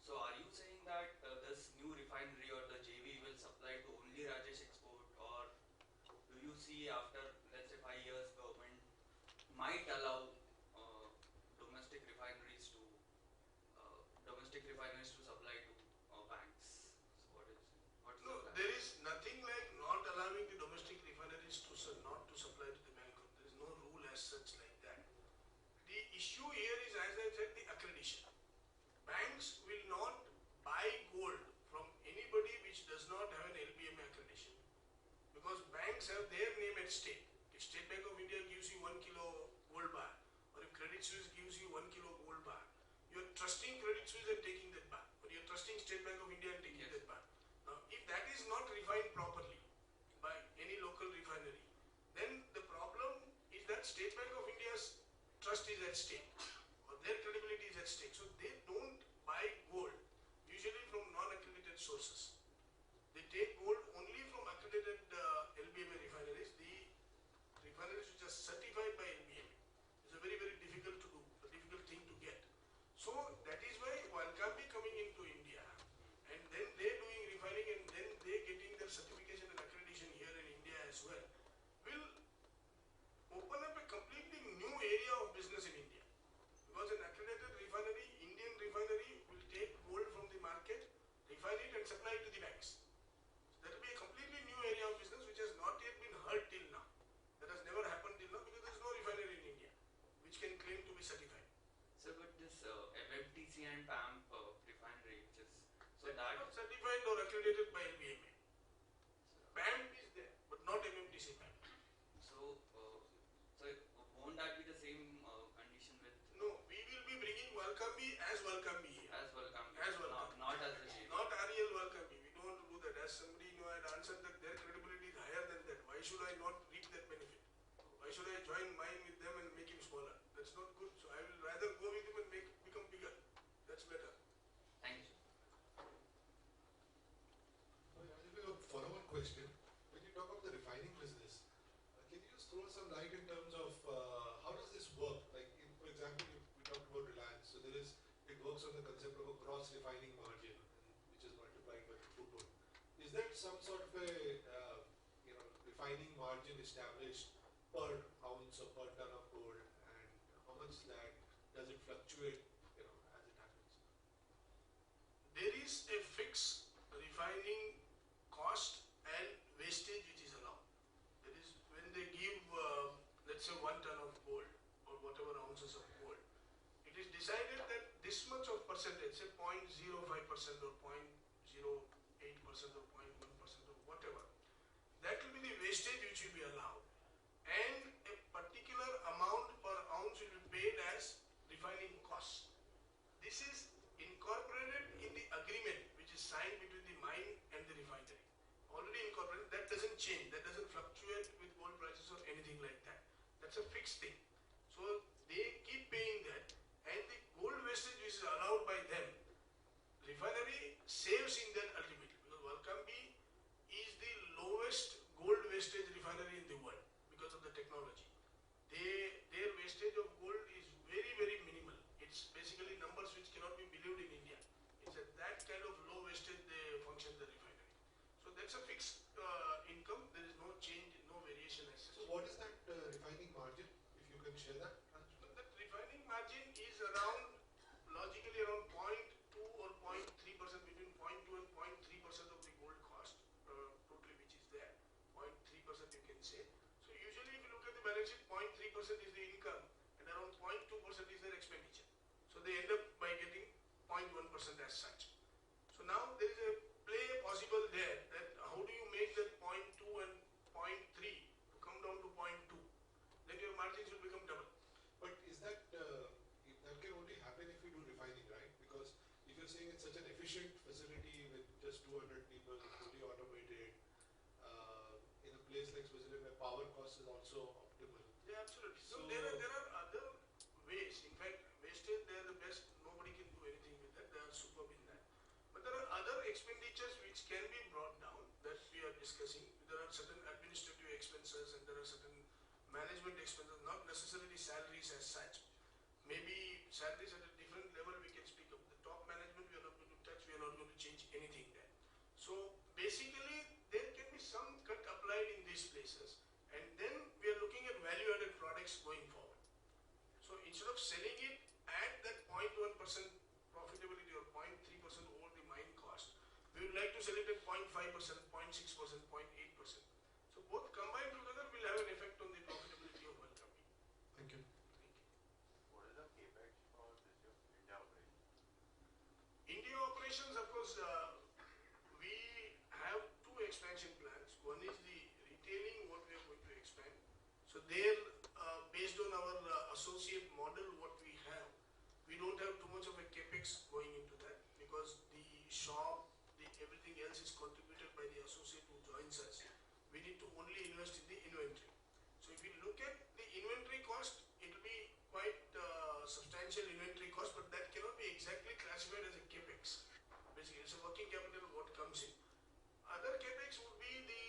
So are you saying that this new refinery or the JV will supply to only Rajesh Export, or do you see after, let's say, 5 years, government might allow domestic refineries to supply to banks? So what's No, the plan? there is nothing like not allowing the domestic refineries to not to supply to the bank. There is no rule as such like that. The issue here is, as I said, the accreditation. Banks will not buy gold from anybody which does not have an LBMA accreditation, because banks have their name at stake. If State Bank of India gives you 1 kilo gold bar, or if Credit Suisse gives you 1 kilo gold bar, you are trusting Credit Suisse and taking that bar, or you are trusting State Bank of India and taking Yes. that bar. Now, if that is not refined properly by any local refinery, then the problem is that State Bank of India's trust is at stake, or their credibility is at stake. So they don't buy gold usually from non-accredited sources. They take gold only from accredited LBMA refineries. The refineries which are certified by LBMA is a very, very difficult to do, a difficult thing to get. So that is why Walkambi coming into India, and then they doing refining, and then they getting their certification and accreditation here in India as well, will open up a completely new area of business in India. Because an accredited refinery, Indian refinery, will take gold from the market, refine it and supply it to the banks. That will be a completely new area of business which has not yet been heard till now. That has never happened till now, because there is no refinery in India which can claim to be certified. So, but this MMTC and PAMP refinery, which is so They are that not certified or accredited by LBMA. PAMP is there, but not MMTC PAMP. so won't that be the same condition with No, we will be bringing Walkambi as Walkambi here. as welcome, As welcome. not as the JV? Not Ariel Walkambi. We don't want to do that. As somebody had answered that their credibility is higher than that. Why should I not reap that benefit? Why should I join mine with them and make him smaller? That's not good. So I will rather go with him and become bigger. That's better. Thank you, sir. A follow-on question. When you talk of the refining business, can you just throw some light in terms of how does this work? Like, for example, we talked about Reliance. So it works on the concept of a gross refining margin, which is multiplied by the throughput. Is there some sort of a refining margin established per ounce or per ton of gold, and how much does it fluctuate as it happens? There is a fixed refining cost and wastage which is allowed. That is, when they give, let's say, 1 ton of gold or whatever ounces of gold, it is decided that this much of percentage, say 0.05% or 0.08% or 0.1% or whatever, that will be the wastage which will be allowed, and a particular amount per ounce will be paid as refining cost. This is incorporated in the agreement which is signed between the mine and the refinery. Already incorporated. That doesn't change. That doesn't fluctuate with gold prices or anything like that. That's a fixed thing. So they keep paying that, and the gold wastage which is allowed by them, refinery saves in that ultimately, because Walkambi is the lowest gold wastage refinery in the world because of the technology. Their wastage of gold is very, very minimal. It's basically numbers which cannot be believed in India. It's at that kind of low wastage they function the refinery. So that's a fixed income. There is no change, no variation as such. So what is that refining margin, if you can share that? That refining margin is around, logically around 0.2 or 0.3%, between 0.2 and 0.3% of the gold cost, totally which is there. 0.3% you can say. So usually if you look at the balance sheet, 0.3% is the income and around 0.2% is their expenditure. So they end up by getting 0.1% as such. So now there is a play possible there, that how do you make that 0.2 and 0.3 to come down to 0.2? Then your margins will become double. But is that can only happen if you do refining, right? Because if you're saying it's such an efficient facility with just 200 people, fully automated, in a place like Switzerland where power cost is also optimal. Yeah, absolutely. So So- there are other ways. In fact, wastage, they are the best. Nobody can do expenditures which can be brought down that we are discussing. There are certain administrative expenses and there are certain management expenses, not necessarily salaries as such. Maybe salaries at a different level we can speak of. The top management we are not going to touch, we are not going to change anything there. So basically there can be some cut applied in these places, and then we are looking at value added products going forward. So instead of selling it at that 0.1% profitability or 0.3% over the mine cost, we would like to sell it at 0.5%, 0.6%, 0.8%. So both combined together will have an effect on the profitability of one company. Thank you. What is the capex for this year, India operation? India operations, of course, we have two expansion plans. One is the retailing, what we are going to expand. So there, based on our associate model, what we have, we don't have too much of a capex going into that because the shop, everything else is contributed by the associate who joins us. We need to only invest in the inventory. So if you look at the inventory cost, it will be quite substantial inventory cost, but that cannot be exactly classified as a capex. Basically, it's a working capital what comes in. Other capex would be the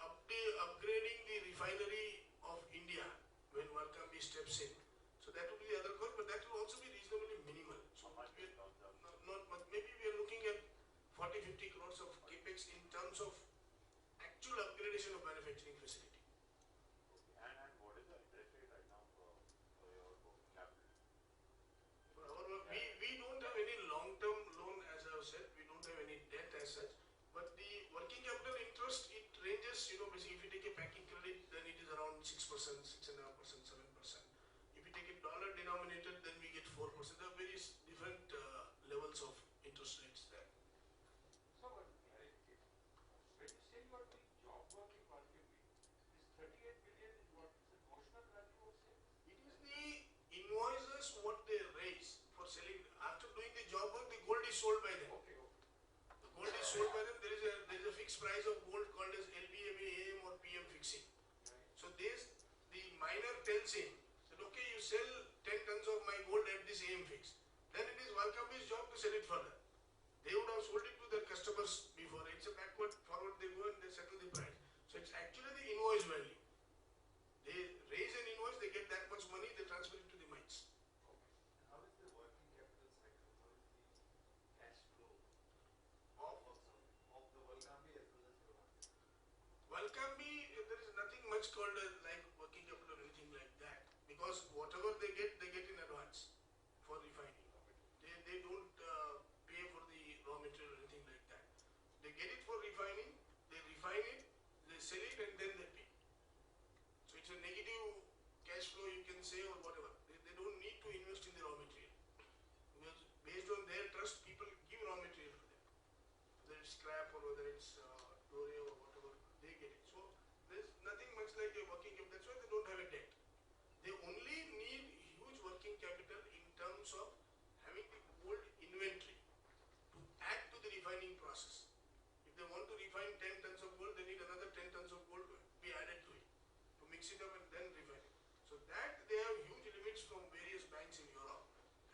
upgrading the refinery of India when Valkambi steps in. So that would be the other cost, but that will also be reasonably minimal. So not much. Maybe we are looking at 40-50 crores of capex in terms of actual upgradation of manufacturing facility. Okay. And what is the interest rate right now for your working capital? We don't have any long-term loan, as I have said. We don't have any debt as such. But the working capital interest, it ranges, basically if you take a packing credit, then it is around 6%, 6.5%, 7%. If you take it dollar denominated, then we get 4%. There are various different levels of interest rates there. So, when you say you are doing job work in Valkyrie, this 38 billion is what is the notional value of sales? It is the invoices what they raise for selling. After doing the job work, the gold is sold by them. Okay. The gold is sold by them. There is a fixed price of gold called as LBMA, AM or PM fixing. So the miner tells him that okay, you sell 10 tons of my gold at this AM fix. Then it is Valkambi's job to sell it further. They would have sold it to their customers before. It's a backward forward, they go and they settle the price. So it's actually the invoice value. They raise an invoice, they get that much money, they transfer it to the mines. How is the working capital cycle? How is the cash flow Of of the Valkambi as well as your market? Valkambi, there is nothing much called like working capital or anything like that. Because whatever they get in advance for refining. They don't pay for the raw material or anything like that. They get it for refining, they refine it, they sell it and then they pay. So it's a negative cash flow you can say or whatever. They don't need to invest in the raw material. Because based on their trust, people give raw material to them. Whether it's scrap or whether it's dore or whatever, they get it. So there's nothing much like a working capital. That's why they don't have a debt. They only need huge working capital in terms of having the gold inventory to add to the refining process. If they want to refine 10 tons of gold, they need another 10 tons of gold to be added to it, to mix it up and then refine it. So that they have huge limits from various banks in Europe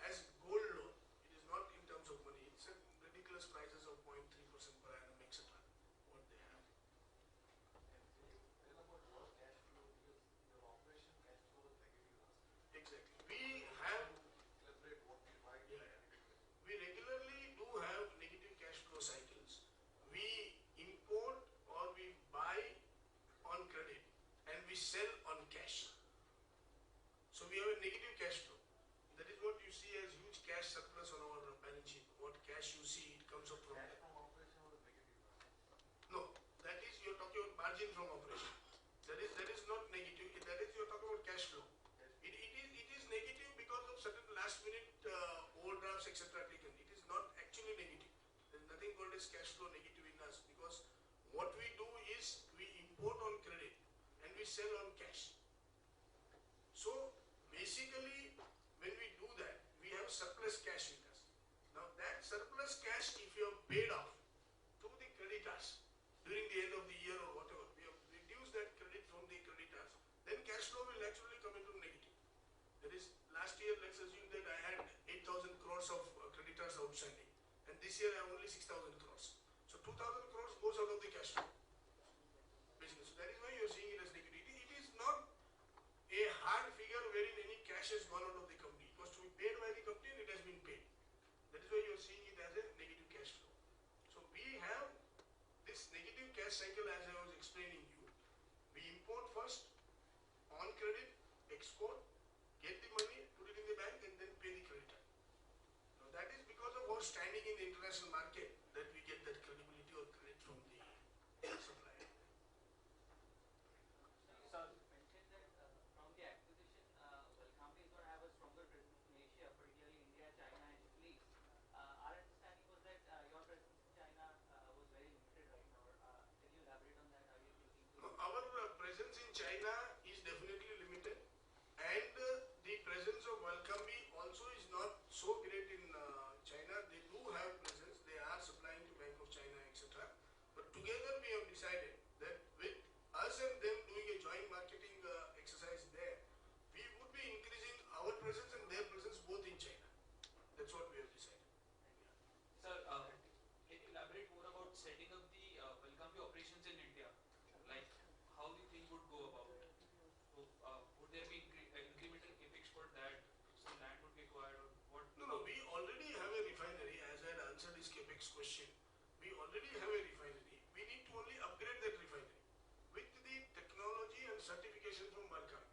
as gold loan. It is not in terms of money. It's at ridiculous prices of 0.3% per annum, etc. What they have. And can you tell about your cash flow, because your operation cash flow was negative last year? Exactly. We have Elaborate what we buy. we regularly do have negative cash flow cycles. We import or we buy on credit and we sell on cash. So we have a negative cash flow. That is what you see as huge cash surplus on our balance sheet. What cash you see, it comes up from Cash there. from operation was negative. No, that is you're talking about margin from operation. That is not negative. That is you're talking about cash flow. It is negative because of certain last minute overdrafts, etc. taken. It is not actually negative. There is nothing called as cash flow negative in us because what we do is we import on credit and we sell on cash. So basically when we do that, we have surplus cash with us. Now that surplus cash, if you have paid off to the creditors during the end of the year or whatever, we have reduced that credit from the creditors, then cash flow will naturally come into negative. That is, last year, let's assume that I had 8,000 crores of creditors outstanding, and this year I have only 6,000 crores. So 2,000 crores goes out of the cash flow. Basically, so that is why you are seeing it as negative. It is not a hard figure wherein any cash has gone out of the company. It was to be paid by the company and it has been paid. That is why you are seeing it as a negative cash flow. So we have this negative cash cycle as I was explaining you. We import first, on credit, export, get the money, put it in the bank and then pay the creditor. Now that is because of our standing in the international market that we get that credibility or credit from the supplier. Sir, You mentioned that from the acquisition, Welcome is going to have a stronger presence in Asia, particularly India, China, and Middle East. Our understanding was that your presence in China was very limited right now. Can you elaborate on that? Are you looking to? No, our presence in China is definitely limited, and the presence of Welcome also is not so great in China. They do have presence; they are supplying to Bank of China, etc. But together we have decided that with us and them doing a joint marketing exercise there, we would be increasing our presence and their presence both in China. That's what we have decided. Sir, can you elaborate more about setting up the Welcome operations in India? Like how the thing would go about? So, would there be incremental capex for that? Some land would be acquired, or what? No, we already have a refinery. As I had answered this capex question, we already have a refinery. We need to only upgrade that refinery with the technology and certification from Welcome.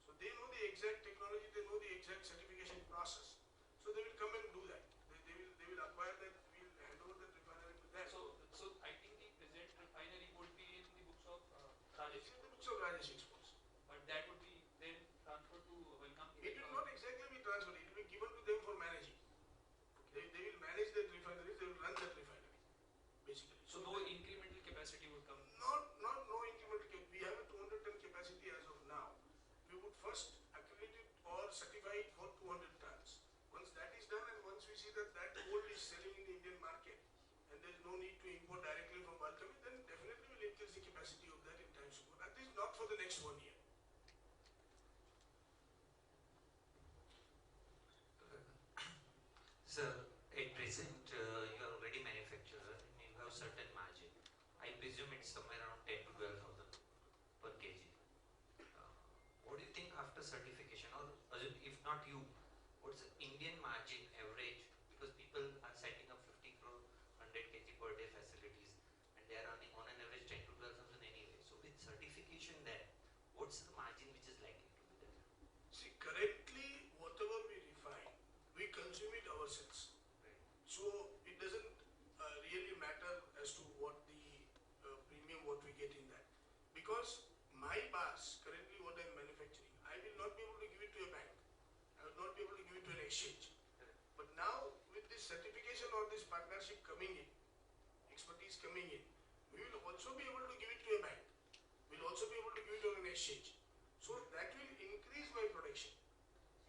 So they know the exact technology, they know the exact certification process. So they will come and do that. They will acquire that. We will hand over that refinery to them. So I think the present refinery would be in the books of It's Rajesh, in the books of Rajesh Exports. but that would be then transferred to Welcome. It will not exactly be transferred. It will be given to them for managing. They will manage that refinery. They will run that refinery, basically. So no incremental capacity would come. Not no incremental capacity. We have a 200-ton capacity as of now. We would first accredit it or certify it for 200 tons. Once that is done and once we see that that gold is selling in the Indian market and there is no need to import directly from Welcome, then definitely we'll increase the capacity of that in times to come. At least not for the next 1 year. Sir, at present you are already manufacturer and you have certain margin. I presume it's somewhere around 10 to 12,000 per kg. What do you think after certification, or if not you, what's the Indian margin average? Because people are setting up 50 crore, 100 kg per day facilities and they are earning on an average 10 to 12,000 anyway. So with certification there, what's the margin which is likely to be there? See, currently whatever we refine, we consume it ourselves. Right. So it doesn't really matter as to what the premium what we get in that. Because my bars, currently what I'm manufacturing, I will not be able to give it to a bank. I will not be able to give it to an exchange. But now with this certification or this partnership coming in, expertise coming in, we will also be able to give it to a bank. We will also be able to give it to an exchange. So that will increase my production.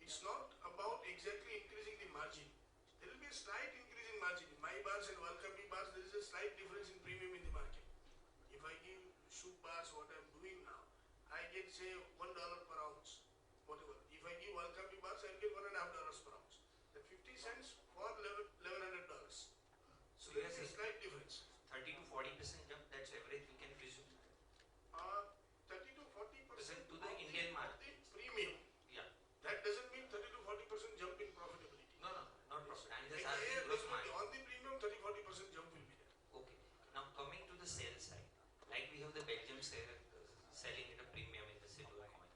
It's not about exactly increasing the margin. There will be a slight increase in margin. In my bars and Welcome bars, there is a slight difference in premium in the market. If I give shoe bars, what I'm doing now, I get say $1 per ounce, whatever. If I give Welcome bars, I get $1.50 per ounce. That 50 cents for $1,100. So there is a slight difference. 30 to 40% jump, that's average we can presume. 30 to 40% To the Indian market. The premium. Yeah. That doesn't mean 30 to 40% jump in profitability. No, not problem. I'm just Yeah, asking gross definitely. margin. On the premium, 30-40% jump will be there. Okay. Now coming to the sales side, like we have the Belgium sale, selling at a premium in the silver coins.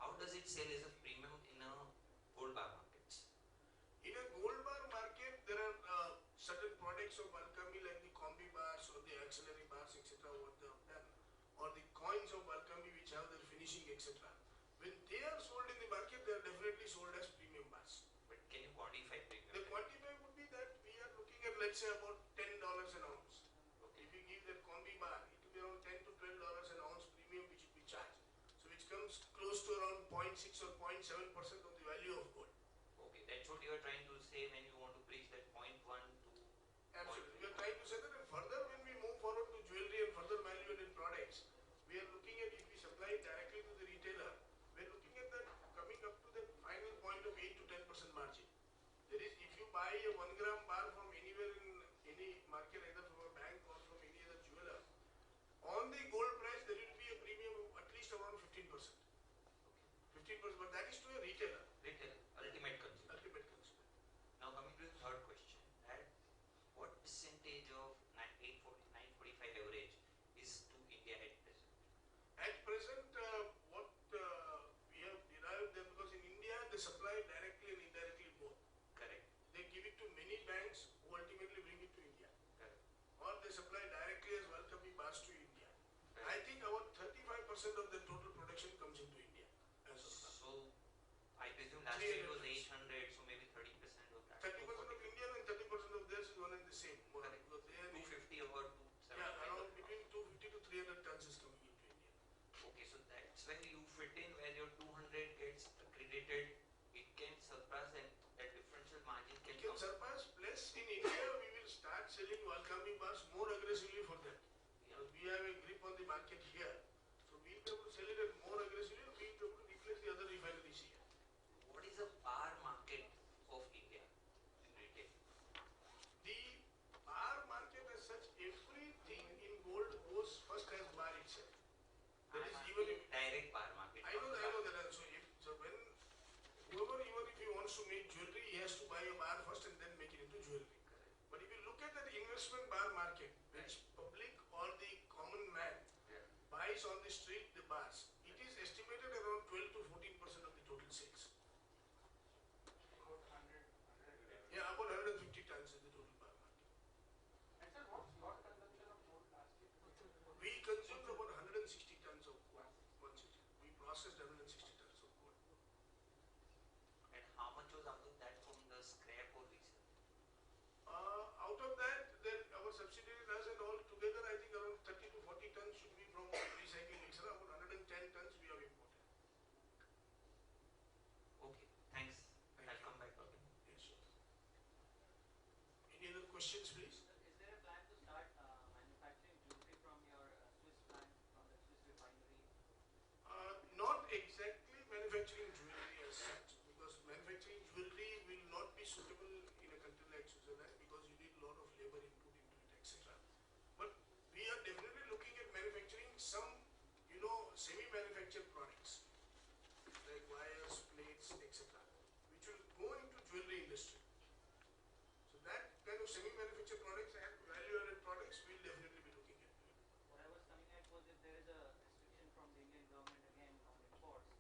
How does it sell as a premium in a gold bar markets? In a gold bar market, there are certain products of Welcome like the combi bars or the auxiliary bars, etc. what they have done, or the coins of Welcome which have their finishing, etc. When they are sold in the market, they are definitely sold as premium bars. But can you quantify premium? The quantify would be that we are looking at, let's say, about $10 an ounce. Okay. If you give that combi bar, it will be around $10 to $12 an ounce premium which will be charged. So which comes close to around 0.6 or 0.7% of the value of gold. Okay, that's what you are trying to say when you want to bridge that 0.1 to. Absolutely. We are trying to say that, and further when we move forward to jewelry and further value-added products, we are looking at, if we supply it directly to the retailer, we are looking at that coming up to the final point of 8 to 10% margin. There is, if you buy a 1 gram bar from anywhere in any market, either from a bank or from 15%, but that is to a retailer, Retail, ultimate consumer. ultimate consumer. Now coming to the third question, that what percentage of 945 average is to India at present? At present, what we have derived that because in India they supply directly and indirectly both. Correct. They give it to many banks who ultimately bring it to India. Correct. Or they supply directly as welcoming bars to India. Correct. I think about 35% of the total production comes into India as of now. So I presume last year it was 300. 800, so maybe 30% of that. 30% of Indian and 30% of theirs is one and the same. More Correct. because they are 250 or yeah, 275. around between 250 to 300 tons is coming into India. Okay, so that's where you fit in, where your 200 gets accredited, it can surpass, and that differential margin It can can come. surpass. Plus in India we will start selling welcoming bars more aggressively for them. Yeah. Because we have a grip on the market here. So we will be able to sell it at more aggressively and we will be able to replace the other refineries here. What is the bar market of India in retail? The bar market as such, everything in gold goes first as bar itself. That is even if Direct bar market. I know that also. So when whoever even if he wants to make jewelry, he has to buy a bar first and then make it into jewelry. But if you look at that investment bar market, which public or the common man Yeah. buys on the street the bars, it is estimated around 12 to 14% of the total sales. About 100. Yeah, about 150 tons is the total bar market. And sir, what's your consumption of gold last year? We consumed about 160 tons of gold. 160. We processed 160 tons of gold. And how much was out of that from the scrap or resale? Out of that, then our subsidiary does and all together, I think around 30 to 40 tons should be from recycling, etc. About 110 tons we have imported. Okay, thanks. Thank I'll you. come back again. Yes, sir. Any other questions, please? Sir, is there a plan to start manufacturing jewelry from your Swiss plant, from the Swiss refinery? Not exactly manufacturing jewelry as such, because manufacturing jewelry will not be suitable in a country like Switzerland because you need a lot of labor input into it, etc. But we are definitely looking at manufacturing some, semi-manufactured products like wires, plates, etc., which will go into jewelry industry. So that kind of semi-manufactured products and value-added products we'll definitely be looking at. What I was coming at was if there is a restriction from the Indian government again on imports,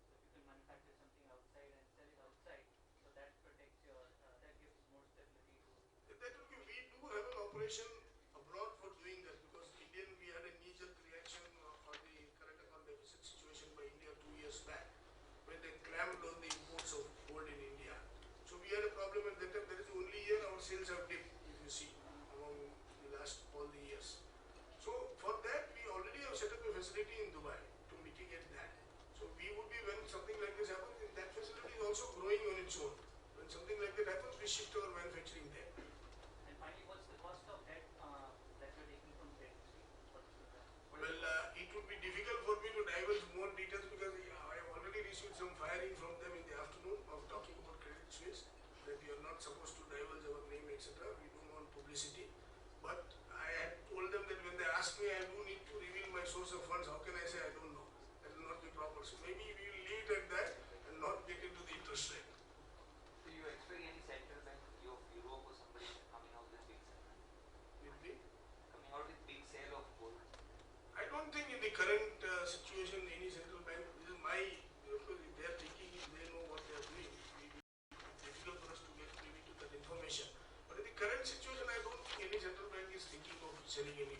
so if you can manufacture something outside and sell it outside, so that protects your, that gives more stability to. That will be, we do have an operation abroad for doing that because we had a knee-jerk reaction on the current account deficit situation by India 2 years back when they clamped on the imports of gold in India. So we had a problem at that time. That is the only year our sales have dipped, if you see, among the last all the years. So for that we already have set up a facility in Dubai to mitigate that. So we would be, when something like this happens, that facility is also growing on its own. When something like that happens, we shift our manufacturing there. And finally, what's the cost of debt that you're taking from the debt stream for this program? Well, it would be difficult for me to divulge more details because I have already received some firing from them in the afternoon of talking about Credit Suisse, that we are not supposed to divulge our name, etc. We don't want publicity. But I had told them that when they ask me, I do need to reveal my source of funds. How can I say I don't know? That will not be proper. So maybe we will leave it at that and not get into the interest rate. Do you expect any central bank of Europe or somebody coming out with big sale? Coming out with big sale of gold? I don't think in the current situation any central bank, this is my, of course if they are taking it, they know what they are doing. It's difficult for us to get privy to that information. But in the current situation, I don't think any central bank is thinking of selling any